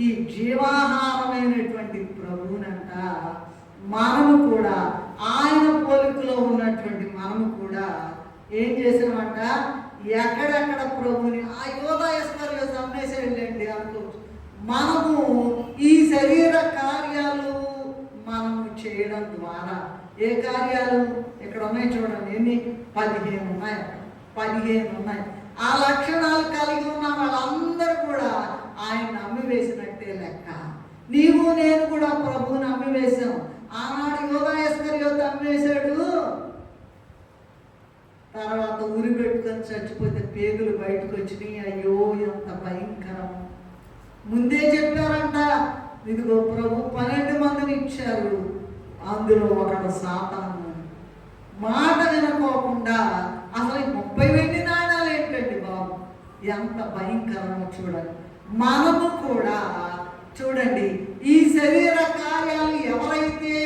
ఈ జీవాహారమైనటువంటి ప్రభువునంట మనము కూడా, ఆయన పోలికలో ఉన్నటువంటి మనము కూడా ఏం చేసామంట, ఎక్కడెక్కడ ప్రభుని ఆ యోధా ఇస్కరియోతు అమ్మేసేయండి అనుకోవచ్చు. మనము ఈ శరీర కార్యాలు మనము చేయడం ద్వారా ఏ కార్యాలు ఇక్కడ ఉన్నాయి చూడండి, ఎన్ని 15 ఉన్నాయి, 15 ఉన్నాయి. ఆ లక్షణాలు కలిగి ఉన్న వాళ్ళందరూ కూడా ఆయన నమ్మివేసినట్టే లెక్క. నీవు నేను కూడా ప్రభువుని నమ్మివేశాం. ఆనాడు యోధా ఇస్కరియోతు అమ్మేశాడు. తర్వాత ఉరి పెట్టుకొని చచ్చిపోతే పేగులు బయటకు వచ్చినాయి. అయ్యో ఎంత భయంకరం. ముందే చెప్పారంట, ఇదిగో ప్రభు 12 మందిని ఇచ్చారు, అందులో ఒకడు సాతాను. మాట వినుకోకుండా అసలు 30 వెండి నాణాలు ఏంటండి బాబు, ఎంత భయంకరమో చూడండి. మనము కూడా చూడండి, ఈ శరీర కార్యాలు ఎవరైతే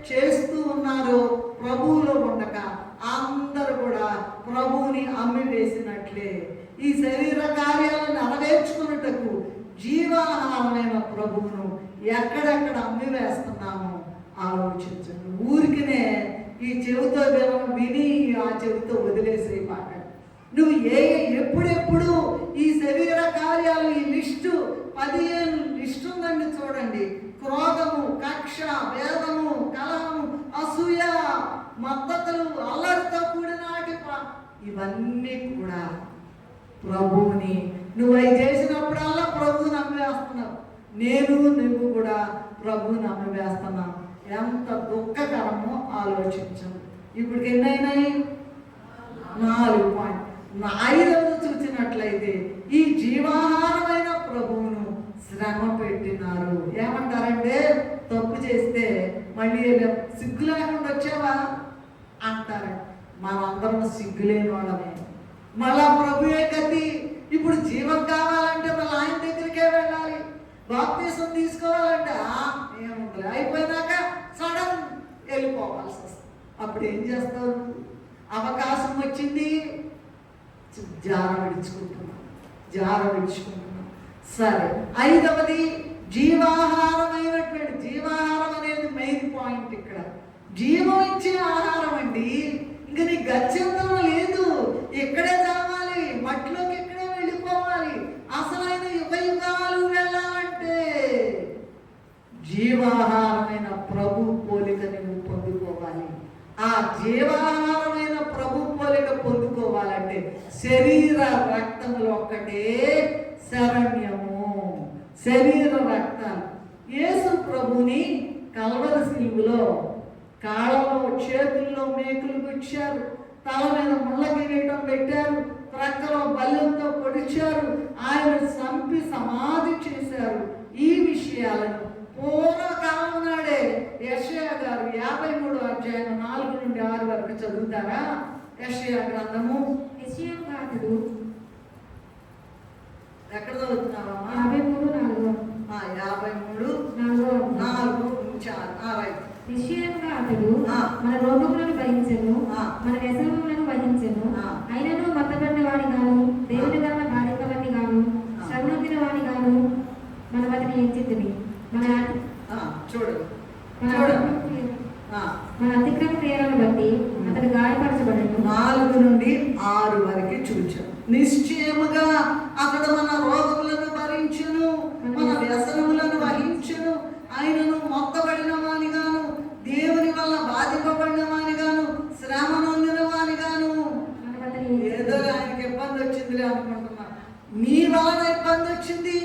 చేస్తూ ఉన్నారో ప్రభువులో ఉండక అందరూ కూడా ప్రభువుని అమ్మి వేసినట్లే. ఈ శరీర కార్యాలను నెరవేర్చుకున్నటకు జీవాహారమైన ప్రభువును ఎక్కడెక్కడ అమ్మి వేస్తున్నామో ఆలోచించండి. ఊరికినే ఈ చెవితో విని ఆ చెవితో వదిలేసే మాట. నువ్వు ఎప్పుడెప్పుడు ఈ శరీర కార్యాలు, ఈ లిస్టు 15 లిస్టు ఉందండి చూడండి. క్రోధము, కక్ష, వేదము, కలహము, అసూయ, మద్దతులు, అల్లరితో కూడిన ఇవన్నీ కూడా ప్రభువుని నువ్వు అవి చేసినప్పుడల్లా ప్రభువుని నమ్మివేస్తున్నావు. నువ్వు కూడా ప్రభువుని నమ్మివేస్తున్నావు. ఎంత దుఃఖకరమో ఆలోచించము. ఇప్పుడు ఎన్నైనాయి? 4 పాయింట్. 5వది చూసినట్లయితే ఈ జీవాహారమైన ప్రభువును శ్రమ పెట్టినారు. ఏమంటారంటే తప్పు చేస్తే మళ్ళీ సిగ్గు లేకుండా వచ్చావా అంటారు. మనందరం సిగ్గులేని వాళ్ళమే. మళ్ళా ప్రభువే గతి. ఇప్పుడు జీవం కావాలంటే మళ్ళీ ఆయన దగ్గరికే వెళ్ళాలి. బాప్తీసం తీసుకోవాలంటే ఏముంటుంది, అయిపోయినాక సడన్ వెళ్ళిపోవాల్సి వస్తుంది. అప్పుడు ఏం చేస్తావు? అవకాశం వచ్చింది, జార విడుచుకుంటున్నాం. సరే, 5వది జీవాహారమైనటువంటి, జీవాహారం అనేది మెయిన్ పాయింట్ ఇక్కడ. జీవం ఇచ్చే ఆహారం అండి. ఇంక నీ గత్యంతరం లేదు, ఇక్కడే చావాలి, మట్టిలోకి ఇక్కడే వెళ్ళిపోవాలి. అసలైన యుగాలు వెళ్ళాలంటే జీవాహారమైన ప్రభు పోలిక నువ్వు పొందుకోవాలి. ఆ జీవాహారమైన ప్రభు పోలిక పొందుకోవాలంటే శరీర రక్తములు ఒక్కటే శరణ్యము. శరీర రక్తాలు. యేసు ప్రభుని కల్వరి శిలువలో కాళ్ళలో, చేతుల్లో మేకులు గుచ్చారు, తల మీద ముళ్ళ కిరీటం పెట్టారు, ప్రక్కలో బల్లెంతో పొడిచారు, ఆయన చంపి సమాధి చేశారు. ఈ విషయాలను పూర్వకాలం నాడే యెషయా గారు 53వ అధ్యాయం 4 నుండి 6 వరకు చదువుతారా? యెషయా గ్రంథము ఎక్కడ చదువుతున్నావమ్మా? 53:4 నుంచి 6. నిశ్చయంగా అతడు మన రోగములను భరించెను, మన వ్యసనములను వహించెను. అయినను మత్తబడిన వాడి గాను, దేవుని వలన బాధింపబడి గాను, శ్రమనొందిన వాడి గాను మనం అతని ఎంచితిమి. మన అతిక్రమ క్రియలను బట్టి అతడు గాయపరచబడను. 4 నుండి 6 వరకు చూచాం. నిశ్చయముగా అతడు మన రోగములను భరించును, మన వ్యసనములను వహించును. ఆయనను మొత్తబడిన వానిగాను, దేవుని వల్ల బాధింపబడిన వానిగాను, శ్రమ నొందిన వానిగాను. ఏదో ఆయనకి ఇబ్బంది వచ్చిందిలే అనుకుంటున్నా. నీ వలన ఇబ్బంది వచ్చింది,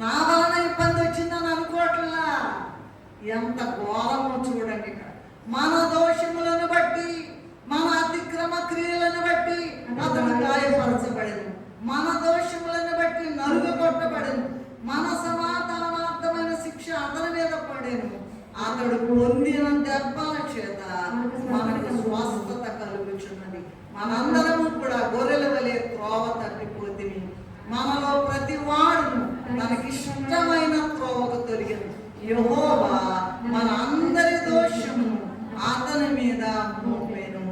నా వలన ఇబ్బంది వచ్చిందని అనుకోవట్లా. ఎంత ఘోరమో చూడండి. ఇక్కడ మన దోషములను బట్టి, మన అతిక్రమ క్రియలను బట్టి అతడు గాయపరచబడను, మన దోషములను బట్టి నలుగగొట్టబడను, మన సమాధానార్థమైన శిక్ష అతని మీద పడేను. అతడు పొందిన దెబ్బల చేత మనకు స్వస్థత కలుగుచున్నది. మనందరము కూడా గొర్రెల వలె త్రోవ తప్పిపోతుంది. మనలో ప్రతి వాడును తనకిష్టమైన త్రోవకు తొలగిన యెహోవా మన అందరి దోషమును అతని మీద మోపెను.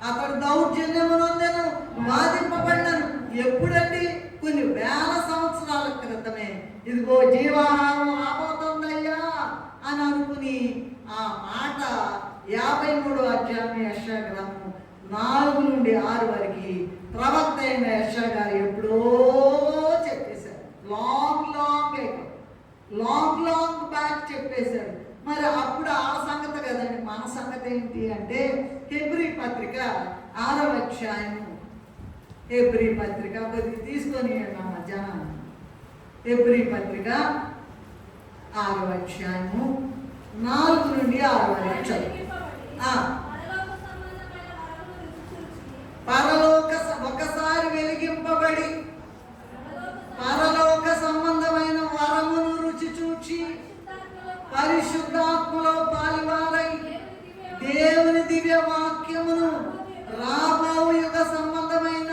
అతడు దౌర్జన్యము నొందెను, బాధింపబడినను. ఎప్పుడండి? కొన్ని వేల సంవత్సరాల క్రితమే. ఇదిగో జీవాహారం రాబోతుందయ్యా అని అనుకుని ఆ మాట 53వ అధ్యాయం యెషయా గ్రంథం 4 నుండి 6 వరకు ప్రవక్త అయిన యెషయా గారు ఎప్పుడో చెప్పేశారు. లాంగ్ బ్యాక్ చెప్పేశాడు. మరి అప్పుడు ఆ సంగతి కదండి. మన సంగతి ఏంటి అంటే హెబ్రీ పత్రిక 6వ అధ్యాయం, హెబ్రీ పత్రిక కొద్దిగా తీసుకొని జనం. హెబ్రీ పత్రిక 6వ అధ్యాయము 4 నుండి 6 వరకు చదువు. ఒకసారి వెలిగింపబడి పరలోక సంబంధమైన వరమును రుచి చూచి పరిశుద్ధాత్మలో పాలివారై దేవుని దివ్య వాక్యమును రాబో యుగ సంబంధమైన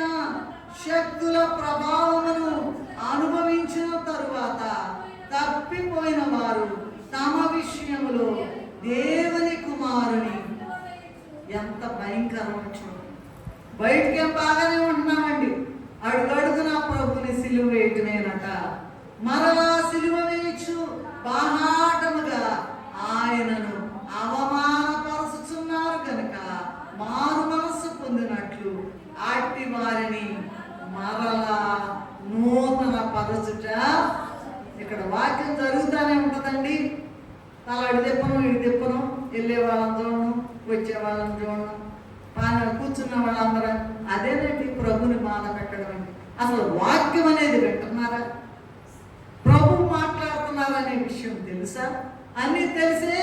సిలువ వేయటమేనట. మరలా సిలువ వేయచ్చు బాహాటముగా ఆయనను అవమానపరుచుచున్నారు కనుక మారు మనస్సు పొందినట్లు అట్టి వారిని మరలా నూతన పరచుట. ఇక్కడ వాక్యం జరుగుతూనే ఉంటుందండి. తల తిప్పను ఇటు తిప్పను, వెళ్ళే వాళ్ళని చూడను, వచ్చే వాళ్ళని చూడను, కూర్చున్న వాళ్ళందరూ అదేనండి ప్రభుని బాధ పెట్టడం అంటే. అసలు వాక్యం అనేది వింటున్నారా? ప్రభు మాట్లాడుతున్నారనే విషయం తెలుసా? అన్నీ తెలిసే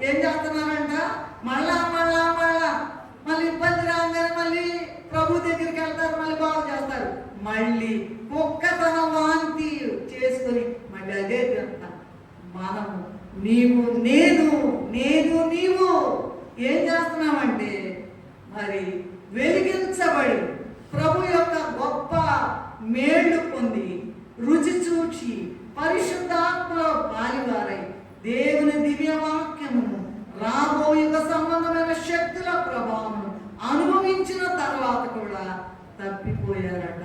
ఏం చేస్తున్నారంట? మళ్ళా మళ్ళీ ఇబ్బంది రాగానే మళ్ళీ ప్రభు దగ్గరికి వెళ్తారు, మళ్ళీ బాగు చేస్తారు, మళ్ళీ ఒక్కతన వాంతి చేసుకొని మళ్ళీ అదే తింటా. మనము నీవు నీవు ఏం చేస్తున్నామంటే మరి వెలిగించబడి ప్రభు యొక్క గొప్ప మేళ్ళు పొంది రుచి చూచి పరిశుద్ధాత్మలో పాలివారై దేవుని దివ్యవాక్యమును రాబోయుగ సంబంధమైన శక్తుల ప్రభావం అనుభవించిన తర్వాత కూడా తప్పిపోయారట.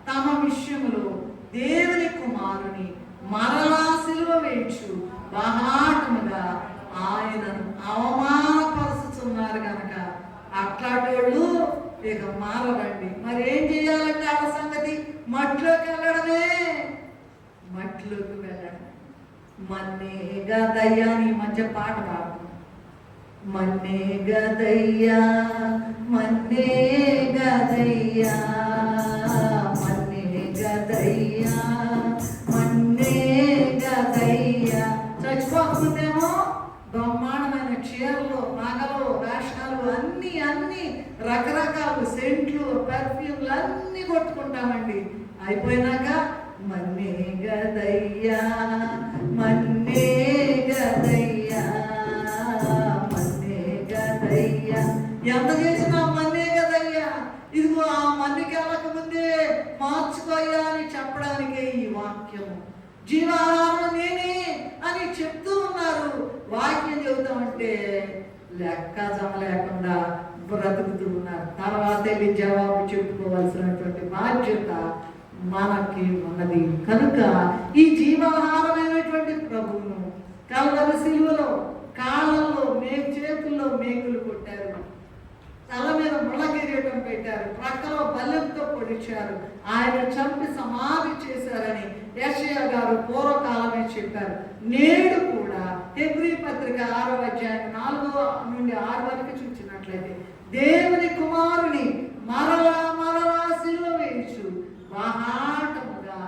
తమ విషయములో దేవుని కుమారుని మరలా సిలువ వేయచ్చు బహాటముగా ఆయనను అవమానపరుచుతున్నారు కనుక అట్లాంటి వాళ్ళు ఇక మారరండి. మరి ఏం చేయాలంటే ఆ సంగతి మట్టిలోకి వెళ్ళడమే. మన్నే గదయ్యా అని మధ్య పాట పాడు. మన్నే గదయ్యా మన్నే గదయ్యా చచ్చిపోతుందేమో బ్రహ్మాండమైన చీరలు, నగలు, వేషాలు అన్ని రకరకాలు సెంట్లు, పర్ఫ్యూమ్లు అన్నీ కొట్టుకుంటామండి. అయిపోయినాక మన్నే గదయ్యా ఎంత చేసినా మన్నే గదయ్యా, ఇదిగో ఆ మన్నికి వెళ్ళక ముందే మార్చుకోయ్యా అని చెప్పడానికే ఈ వాక్యము. జీవాహారం నేనే అని చెప్తూ ఉన్నారు. వాక్యం చెబుతామంటే లెక్క జమ లేకుండా బ్రతుకుతూ ఉన్నారు. తర్వాత వెళ్ళి జవాబు చెప్పుకోవాల్సినటువంటి బాధ్యత మనకి ఉన్నది. కనుక ఈ జీవాహారమైనటువంటి ప్రభువును కల్వరి సిలువలో కాళ్ళల్లో చేతుల్లో మేకులు కొట్టారు, తల మీద ముళ్ళ కిరీటం పెట్టారు, ప్రక్కలో బల్లెంతో పొడిచారు, ఆయన చంపి సమాధి చేశారని యెషయా గారు పూర్వకాలమే చెప్పారు. నేడు కూడా హెబ్రీ పత్రిక 6వ అధ్యాయం 4 నుండి 6 వరకు చూసినట్లయితే దేవుని కుమారుని మరలా సిలువ వేయచ్చు మహాటముగా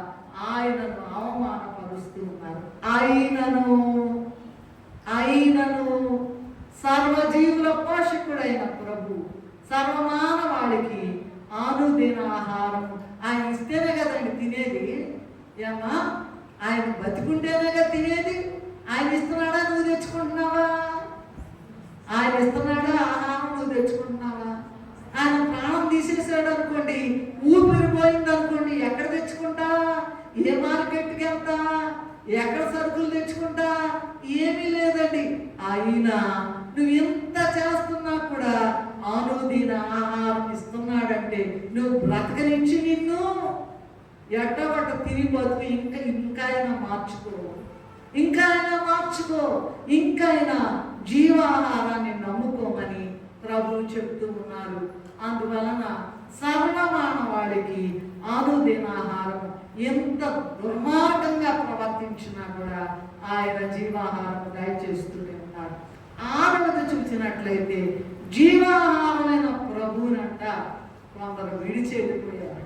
ఆయనను అవమానపరుస్తూ ఉన్నారు. ఆయనను సర్వజీవుల పోషకుడైన ప్రభు సర్వమానవాడికి అనుదిన ఆహారం ఆయన ఇస్తేనే కదండి తినేది. ఏమా ఆయన బతికుంటేనేగా తినేది. ఆయన ఇస్తున్నాడా, నువ్వు తెచ్చుకుంటున్నావా? ఆయన ఇస్తున్నాడా ఆహారం, నువ్వు తెచ్చుకుంటున్నావా? ఆయన ప్రాణం తీసేసాడు అనుకోండి, ఊపిరిపోయింది అనుకోండి, ఎక్కడ తెచ్చుకుంటా? ఏ మార్కెట్కి వెళ్తా? ఎక్కడ సరుకులు తెచ్చుకుంటా? ఏమీ లేదండి. అయినా నువ్వు ఎంత చేస్తున్నా కూడా అనుదిన ఆహారం ఇస్తున్నాడంటే నువ్వు బ్రతకనిచ్చి నిన్ను ఎట్టబట్ట తిని బతుకు. ఇంకాయనా మార్చుకో, ఇంకాయనా జీవాహారాన్ని నమ్ముకోమని ప్రభు చెప్తూ ఉన్నారు. అందువలన సర్వమానవాడికి అనుదినాహారం ఎంత దుర్మార్గంగా ప్రవర్తించినా కూడా ఆయన జీవాహారం దయచేస్తూనే ఉన్నాడు. 6వది చూసినట్లయితే జీవాహారమైన ప్రభువునంట కొందరు విడిచెళ్ళిపోయారు.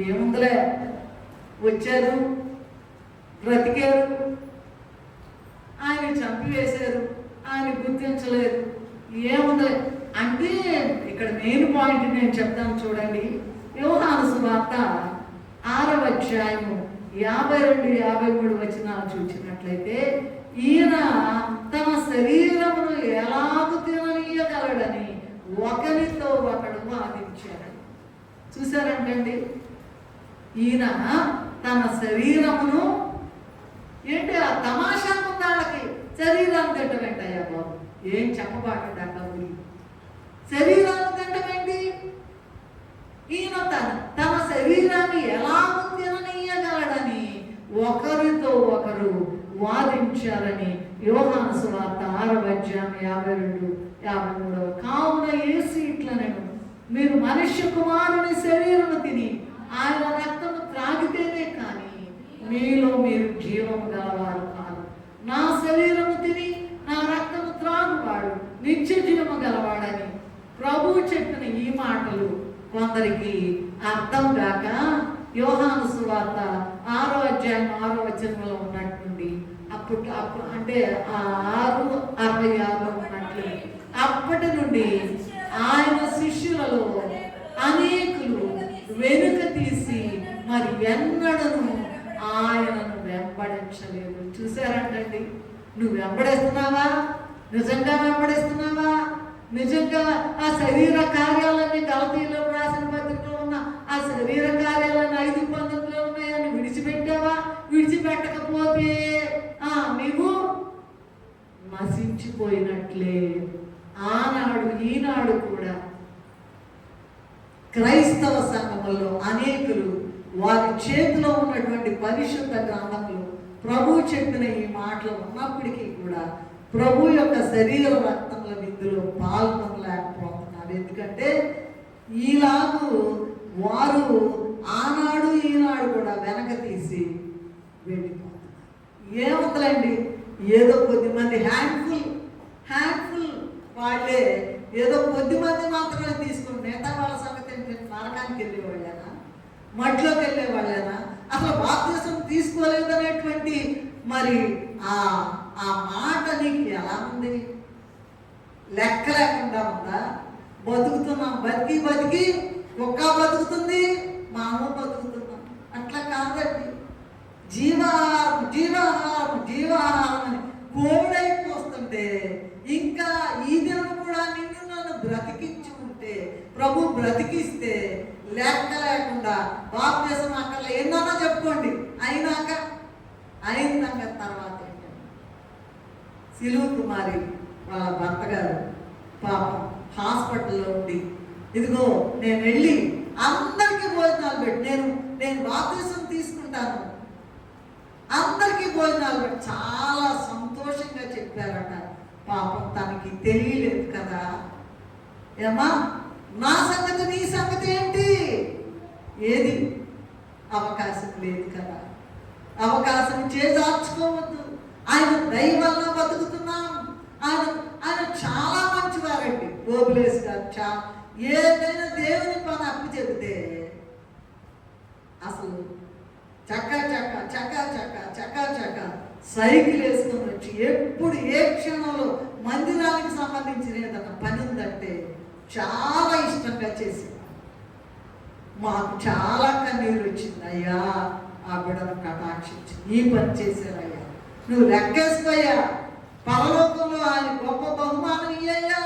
ఏముందలే వచ్చారు, బ్రతికారు, ఆయన చంపివేశారు, ఆయన గుర్తించలేదు, ఏముందలే అంటే ఇక్కడ మెయిన్ పాయింట్ నేను చెప్తాను చూడండి. యోహాను సువార్త 6వ అధ్యాయము 52-53 వచనాలు చూసినట్లయితే ఈయన తన శరీరమును ఎలాగూ తిననీయగలడని ఒకరితో ఒకడు వాదించాడని చూశారంటండి. ఈయన తన శరీరమును ఏంటి ఆ తమాషా ముందాళ్ళకి శరీరాన్ని తింటమేంటయ్యా బాబు, ఏం చెప్పబాకండి అక్కడ శరీరాన్ని తింటమేంటి? అధ్యాయం 52-53. కావున యేసు ఇట్లనెను, మీరు మనుష్య కుమారుని శరీరము తిని ఆయన రక్తము త్రాగితేనే కానీ మీలో మీరు జీవము గలవారు కాదు. నా శరీరము తిని నా రక్తము త్రాగువాడు నిత్య జీవము గలవాడని ప్రభువు చెప్పిన ఈ మాటలు కొందరికి అర్థం కాక యోహాను సువార్త 6వ అధ్యాయం 6వ వచనంలో ఉన్నట్టుండి అప్పుడు అంటే 6:66 ఉన్నట్లు అప్పటి నుండి ఆయన శిష్యులలో అనేకులు వెనుక తీసి మరి ఎన్నడను ఆయనను వెంబడించలేదు. చూసారంటండి, నువ్వు వెంబడిస్తున్నావా? నిజంగా వెంబడిస్తున్నావా? నిజంగా ఆ శరీర కార్యాలన్నీ గలతీలో రాసిన పత్రికలో ఉన్న ఆ శరీర కార్యాలన్నీ 5:19 ఉన్నాయని విడిచిపెట్టావా? విడిచిపెట్టకపోతే నీవు నశించిపోయినట్లే. ఆనాడు ఈనాడు కూడా క్రైస్తవ సంఘములో అనేకులు వారి చేతిలో ఉన్నటువంటి పరిశుద్ధ గ్రంథములు ప్రభు చెప్పిన ఈ మాటలు ఉన్నప్పటికీ కూడా ప్రభు యొక్క శరీర రక్తముల విందులో పాల్గొనలేకపోతున్నారు. ఎందుకంటే ఈలాగు వారు ఆనాడు ఈనాడు కూడా వెనక తీసి వెళ్ళిపోతున్నారు. ఏముందండి, ఏదో కొద్దిమంది హ్యాండ్ఫుల్ వాళ్ళే ఏదో కొద్దిమంది మాత్రమే తీసుకుని మిగతా వాళ్ళ సంగతి ఏంటంటే నరకానికి వెళ్ళేవాళ్ళేనా, మట్లోకి వెళ్ళేవాళ్ళేనా, అసలు బాప్తిసం తీసుకోలేదనేటువంటి మరి ఆ మాట నీకు ఎలా ఉంది? లెక్క లేకుండా ఉందా? బతుకుతున్నాం, బతికి ఒక్క బతుకుతుంది, మా అమ్మ బతుకుతున్నాం. అట్లా కాదండి. జీవాహారం అని కోడైపోతుంటే ఇంకా ఈ దినం కూడా నిన్ను నన్ను బ్రతికించి ఉంటే, ప్రభు బ్రతికిస్తే లెక్క లేకుండా బాప్తిసం అక్కడ ఎన్నన్నా చెప్పుకోండి, అయినాక తర్వాత సిలువ కుమారి వాళ్ళ భర్త గారు పాపం హాస్పిటల్లో ఉండి, ఇదిగో నేను వెళ్ళి అందరికీ భోజనాలు పెట్టి నేను బాప్తిసం తీసుకుంటాను, అందరికీ భోజనాలు పెట్టి చాలా సంతోషంగా చెప్పారట. పాపం తనకి తెలియలేదు కదా. ఏమా నా సంగతి నీ సంగతి ఏంటి? ఏది అవకాశం లేదు కదా. అవకాశం చేజార్చుకోవద్దు. ఆయన దయ వల్ల బతుకుతున్నాం. ఆయన చాలా మంచివారండి. గోబులేస్ గారు ఏదైనా దేవుని పని అప్పు చెబితే అసలు చక్క సైకిల్ వేసుకొని వచ్చి ఎప్పుడు ఏ క్షణంలో మందిరానికి సంబంధించిన ఏదైనా పని ఉందంటే చాలా ఇష్టంగా చేసి మాకు చాలా కన్నీరు వచ్చింది. అయ్యా ఆ బిడ్డను కటాక్షించి ఈ పని చేశారయ్యా, నువ్వు లెక్కేసుకోయ్యా, పరలోకంలో ఆయన గొప్ప బహుమానం ఇయ్యయ్యా,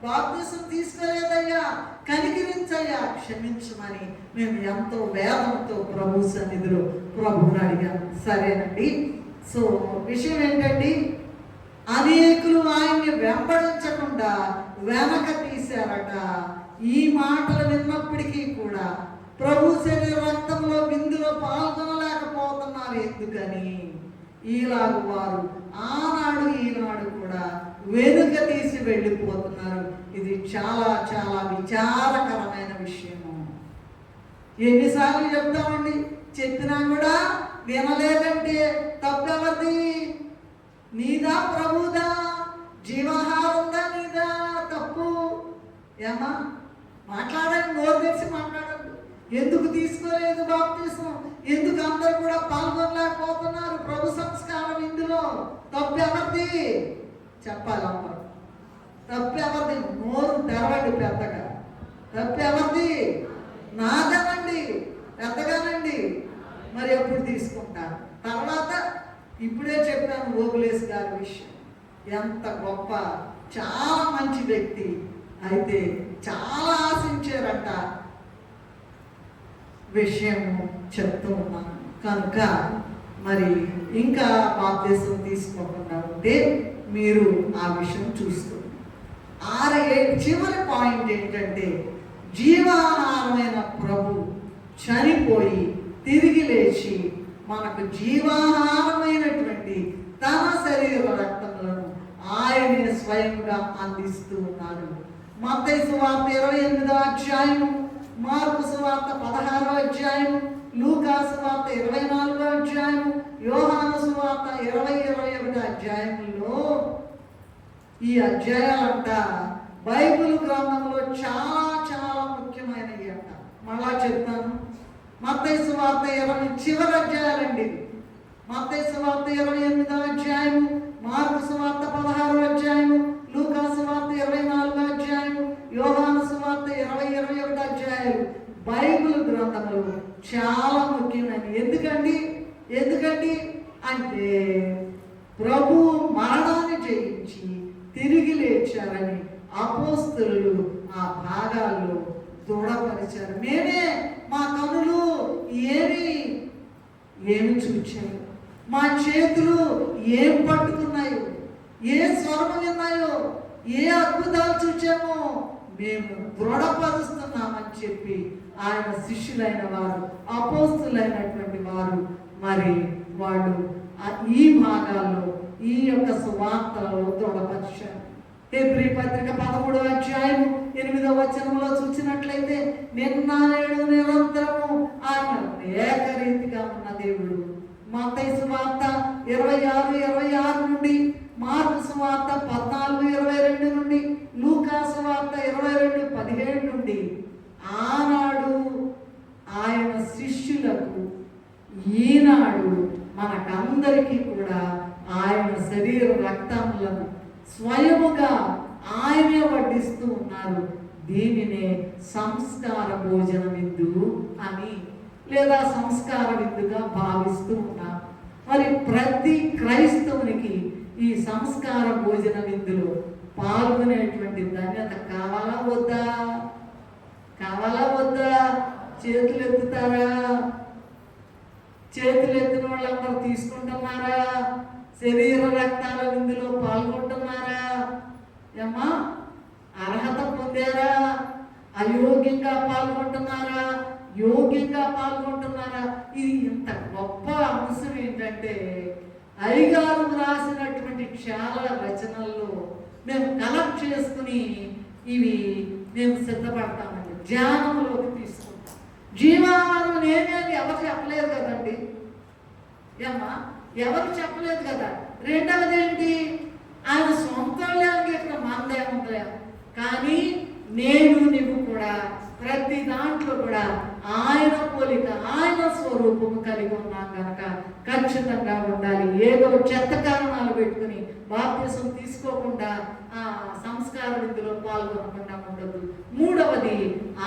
బాప్తిసం తీసుకోలేదయ్యా, కనికరించయ్యా, క్షమించమని మేము ఎంతో వేదంతో ప్రభు సన్నిధిలో ప్రభువుని అడిగాం. సరేనండి. సో విషయం ఏంటండి, అనేకులు ఆయన్ని వెంబడించకుండా వెనక తీశారట. ఈ మాటలు విన్నప్పటికీ కూడా ప్రభు శరీర రక్తంలో విందులో పాల్గొనలేకపోతున్నారు. ఎందుకని? ఈలాగు వారు ఆనాడు ఈనాడు కూడా వెనుక తీసి వెళ్ళిపోతున్నారు. ఇది చాలా చాలా విచారకరమైన విషయము. ఎన్నిసార్లు చెప్తామండి, చెప్పినా కూడా వినలేదంటే తప్పెవరిది? నీదా ప్రభుదా? జీవాహారందా నీదా? తప్పు. ఏమా మాట్లాడండి, నోరు తెరిచి మాట్లాడండి. ఎందుకు తీసుకోలేదు బాప్తిసం? ఎందుకు అందరూ కూడా పాల్గొనలేకపోతున్నారు ప్రభు సంస్కారం ఇందులో? తప్పెవరిది? చెప్పాలి అందరూ. తప్పెవరిది? నోరు తెరవండి పెద్దగా. తప్పెవరిది? నాదనండి, పెద్దగానండి. మరి ఎప్పుడు తీసుకుంటాను? తర్వాత ఇప్పుడే చెప్పాను ఓబులేస్ గారి విషయం. ఎంత గొప్ప, చాలా మంచి వ్యక్తి. అయితే చాలా ఆశించారంట విషయము చెప్తూ ఉన్నాను. కనుక మరి ఇంకా బాప్తిసం తీసుకోకుండా ఉంటే మీరు ఆ విషయం చూస్తున్నారు. చివరి పాయింట్ ఏంటంటే, జీవాహారమైన ప్రభు చనిపోయి తిరిగి లేచి మనకు జీవాహారమైనటువంటి తన శరీర రక్తములను ఆయనే స్వయంగా అందిస్తూ ఉన్నారు. మత్తయి సువార్త 28వ అధ్యాయము, మార్కు సువార్త 16వ అధ్యాయము, లూకా సువార్త 24వ అధ్యాయము, యోహాను సువార్త 20-21 అధ్యాయముల్లో ఈ అధ్యాయాలంట బైబిల్ గ్రంథంలో చాలా చాలా ముఖ్యమైనవి అంట. మళ్ళా చెప్తాను. మత్తయి సువార్త 20 చివరి అధ్యాయాలండి. మత్తయి సువార్త 28వ అధ్యాయము, మార్కు సువార్త 16వ అధ్యాయము, లూకా సువార్త 24వ అధ్యాయము, యోహాను సువార్త 20-21 అధ్యాయాలు బైబిల్ గ్రంథంలో చాలా ముఖ్యమైనవి. ఎందుకండి అంటే ప్రభు మరణాన్ని జయించి తిరిగి లేచారని అపోస్తలులు ఆ భాగాల్లో దృఢపరిచారు. మేమే మా కనులు ఏమి చూచాయి, మా చేతులు ఏం పట్టుకున్నాయో, ఏ స్వరం విన్నాయో, ఏ అద్భుతాలు చూచామో మేము దృఢపరుస్తున్నామని చెప్పి ఆయన శిష్యులైన వారు, అపోస్తులైనటువంటి వారు మరి వాళ్ళు ఈ భాగాల్లో ఈ యొక్క సువార్తలలో దృఢపరిచారు. హెబ్రీ పత్రిక 13వ అధ్యాయము 8వ వచనంలో చూసినట్లయితే నిన్న నేడు నిరంతరము ఆయన ఏకరీతిగా ఉన్న దేవుడు. మత్తయి సువార్త 26 నుండి, మార్కు సువార్త 14-22 నుండి, లూకా సువార్త 22-17 నుండి ఆనాడు ఆయన శిష్యులకు, ఈనాడు మనకందరికీ కూడా ఆయన శరీర రక్తములను స్వయముగా ఆయనే వడ్డిస్తూ ఉన్నారు. దీనినే సంస్కార భోజన విందు అని లేదా సంస్కార విందుగా భావిస్తూ ఉన్నాం. మరి ప్రతి క్రైస్తవునికి ఈ సంస్కార భోజన విందులో పాల్గొనేటువంటి ధన్యత కావాలా వద్దా? చేతులు ఎత్తుతారా? చేతులు ఎత్తిన వాళ్ళందరూ తీసుకుంటున్నారా? శరీర రక్తాల విందులో పాల్గొంటున్నారా? ఏమ్మా, అర్హత పొందారా? అయోగ్యంగా పాల్గొంటున్నారా? యోగ్యంగా పాల్గొంటున్నారా? ఇది ఇంత గొప్ప అంశం ఏంటంటే అయ్యగారు రాసినటువంటి చాలా రచనల్లో మేము కలెక్ట్ చేసుకుని ఇవి మేము సిద్ధపడతామండి, ధ్యానంలోకి తీసుకుంటాం. జీవాహారం ఏమేమి ఎవరు చెప్పలేదు కదండి. ఏమ్మా, ఎవరు చెప్పలేదు కదా. రెండవది ఏంటి? ఆయన సొంతంలో ఇక్కడ మందేముందా, కానీ నేను నీవు కూడా ప్రతి దాంట్లో కూడా ఆయన పోలిక, ఆయన స్వరూపము కలిగి ఉన్నాం కనుక ఖచ్చితంగా ఉండాలి. ఏదో చెత్త కారణాలు పెట్టుకుని బాప్తిసం తీసుకోకుండా ఆ సంస్కార విధిలో పాల్గొనకుండా ఉండదు. మూడవది,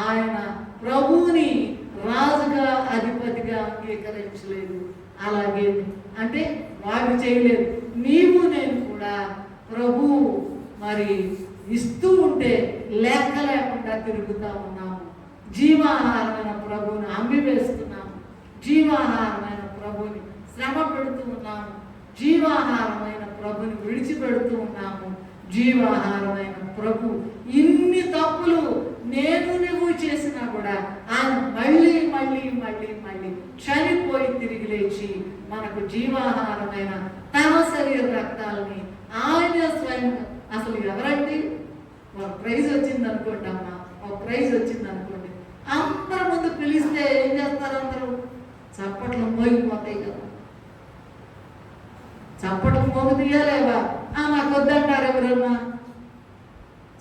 ఆయన ప్రభువుని రాజుగా అధిపతిగా అంగీకరించలేదు. అలాగే అంటే వాడు చేయలేదు. నీవు నేను కూడా ప్రభు మరి ఇస్తూ ఉంటే లెక్క లేకుండా తిరుగుతూ ఉన్నాము. జీవాహారమైన ప్రభువుని అమ్మివేస్తున్నాము. జీవాహారమైన ప్రభుని శ్రమ పెడుతూ ఉన్నాము. జీవాహారమైన ప్రభుని విడిచిపెడుతూ ఉన్నాము. జీవాహారమైన ప్రభు ఇన్ని తప్పులు నేను నువ్వు చేసినా కూడా ఆయన మళ్ళీ మళ్ళీ మళ్ళీ మళ్ళీ చనిపోయి తిరిగి లేచి మనకు జీవాహారమైన తన శరీర రక్తాలని ఆయన స్వయం. అసలు ఎవరండి? ఒక ప్రైజ్ వచ్చింది అనుకోండి అమ్మా, ఒక ప్రైజ్ వచ్చింది అనుకోండి, అందరి ముందు పిలిస్తే ఏం చేస్తారు? అందరూ చప్పట్లు మోగిపోతాయి కదా. చప్పట్లు మోగు తీయాలేవా? నాకు వద్దంటారు ఎవరన్నా?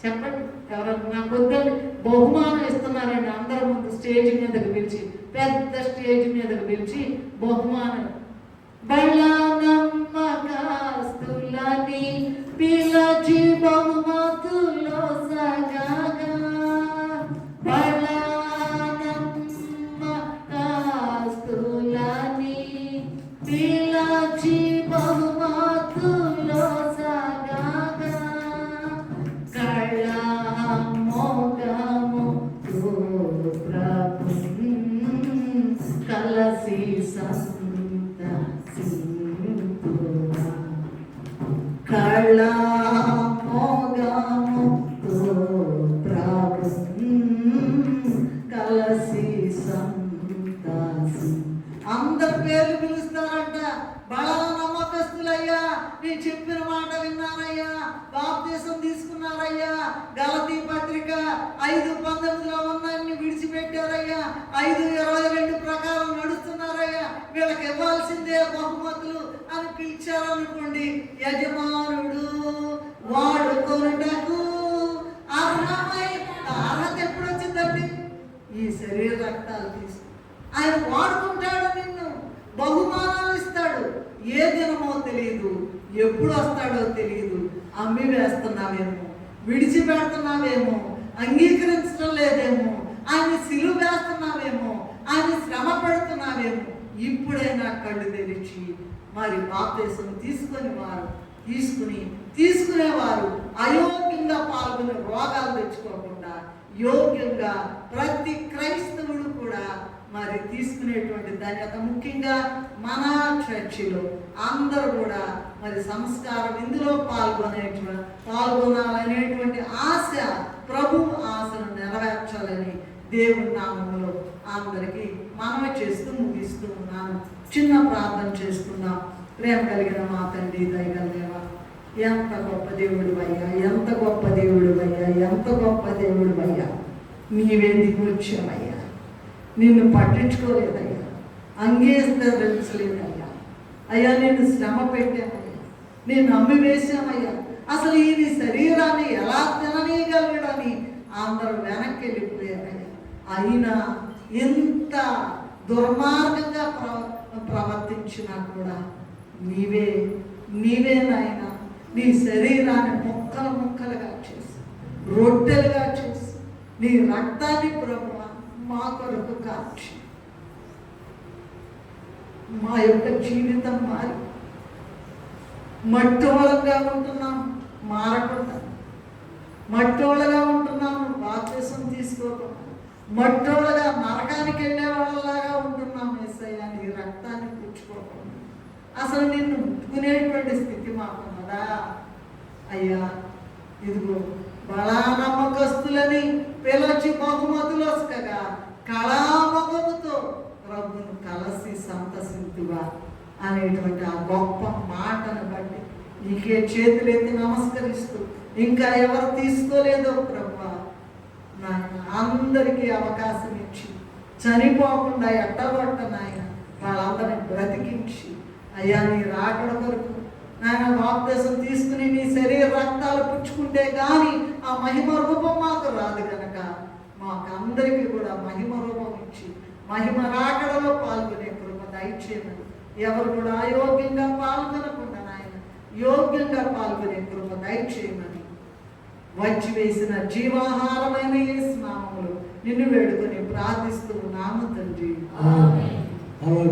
చెప్పండి, ఎవరన్నా నాకు వద్దండి. బహుమానం ఇస్తున్నారండి అందరి ముందు స్టేజ్ మీదకి పిలిచి, పెద్ద స్టేజ్ మీదకి పిలిచి బహుమానం. బళనమ్మకాస్తులని పిలచి బహుమతులో సగాగా, బళనమ్మకాస్తులని పిలచి బహుమతులో సగాగా, కళమోగము ప్రభు కలసి సంత కళమోగము ప్రభు కలసి సంత. అందరి పేర్లు పిలుస్తారంట. బళ నమ్మకస్తులయ్యా, నీ చెప్పిన మాట విన్నానయ్యా, తీసుకున్నారయ్యా. గలతీ పత్రిక 5:19లో ఉన్నాన్ని విడిచిపెట్టారయ్యా. 5:22 ప్రకారం నడుస్తున్నారయ్యా. వీళ్ళకి ఇవ్వాల్సిందే బహుమతులు అని పిలిచారనుకోండి, యజమానుడు వాడుకొనుటకు అర్హత ఎప్పుడు వచ్చిందండి? ఈ శరీర రక్తాలు తీసుకు ఆయన వాడుకుంటాడు, నిన్ను బహుమానాలు ఇస్తాడు. ఏ దినమో తెలియదు, ఎప్పుడు వస్తాడో తెలియదు. అమ్మి వేస్తున్నావేమో, విడిచిపెడుతున్నావేమో, అంగీకరించడం లేదేమో, ఆయన సిలువ వేస్తున్నావేమో, ఆయన శ్రమ పెడుతున్నావేమో. ఇప్పుడైనా కళ్ళు తెరిచి మరి బాప్తిసం తీసుకునేవారు అయోగ్యంగా పాల్గొని రోగాలు తెచ్చుకోకుండా యోగ్యంగా ప్రతి క్రైస్తవుడు కూడా మరి తీసుకునేటువంటి ధన్యత, ముఖ్యంగా మన చర్చిలో అందరూ కూడా మరి సంస్కారం ఇందులో పాల్గొనాలనేటువంటి ఆశ, ప్రభు ఆశను నెరవేర్చాలని దేవుని నామములో అందరికీ మనవి చేస్తూ ముగిస్తూ ఉన్నాను. చిన్న ప్రార్థన చేస్తున్నాం. ప్రేమ కలిగిన మా తండ్రి, దయగల దేవా, ఎంత గొప్ప దేవుడు అయ్యా, ఎంత గొప్ప దేవుడు అయ్యా, ఎంత గొప్ప దేవుడు అయ్యా. నీవే దిగుచ్చామయ్యా, నిన్ను పట్టించుకోలేదయ్యా, అంగీకరించలేదయ్యా. అయ్యా నిన్ను శ్రమ పెట్టామయ్యా, నేను నమ్మి వేశామయ్యా. అసలు ఈ శరీరాన్ని ఎలా తిననీయగలగడని అందరూ వెనక్కి వెళ్ళిపోయారయ్యా. అయినా ఎంత దుర్మార్గంగా ప్రవర్తించినా కూడా నీవే నాయన నీ శరీరాన్ని ముక్కలుగా చేసి, రొట్టెలుగా చేసి, నీ రక్తాన్ని ప్రభువా మా కొరకు కాచి, మా యొక్క జీవితం మారి మట్టోళంగా ఉంటున్నాం, మారకుండా మట్టోళ్ళగా ఉంటున్నాము, బాప్తిసం తీసుకోకుండా మట్టోళ్ళగా నరకానికి వెళ్ళే వాళ్ళలాగా ఉంటున్నాం. యేసయ్యా నీ రక్తాన్ని పుచ్చుకోకుండా అసలు నిన్ను ముట్టుకునేటువంటి స్థితి మాకున్నదా అయ్యా? ఇదిగో బలా నమ్మకస్తులని పిలచి బహుమతులు వస్తగా కళాముఖముతో ప్రభును కలసి సంతసింతువా అనేటువంటి ఆ గొప్ప మాటను బట్టి నీకే చేతులెత్తి నమస్కరిస్తూ, ఇంకా ఎవరు తీసుకోలేదో ప్రభువా నాయన అందరికీ అవకాశం ఇచ్చి చనిపోకుండా ఎట్టగొట్ట నాయన వాళ్ళందరినీ బ్రతికించి అయ్యా నీ రాకడ కొరకు నాయన బాప్తిసం తీసుకుని నీ శరీర రక్తాలు పుచ్చుకుంటే కానీ ఆ మహిమ రూపం మాకు రాదు కనుక మాకు అందరికీ కూడా మహిమ రూపం ఇచ్చి మహిమ రాకడలో పాల్గొనే కృప దయచేయమని, ఎవరు కూడా అయోగ్యంగా పాల్గొనకుండా నాయన యోగ్యంగా పాల్గొనే కృప దయచేయమని వచ్చి వేసిన జీవాహారమైన యేసు నామములో నిన్ను వేడుకొని ప్రార్థిస్తూ నామ తండ్రి.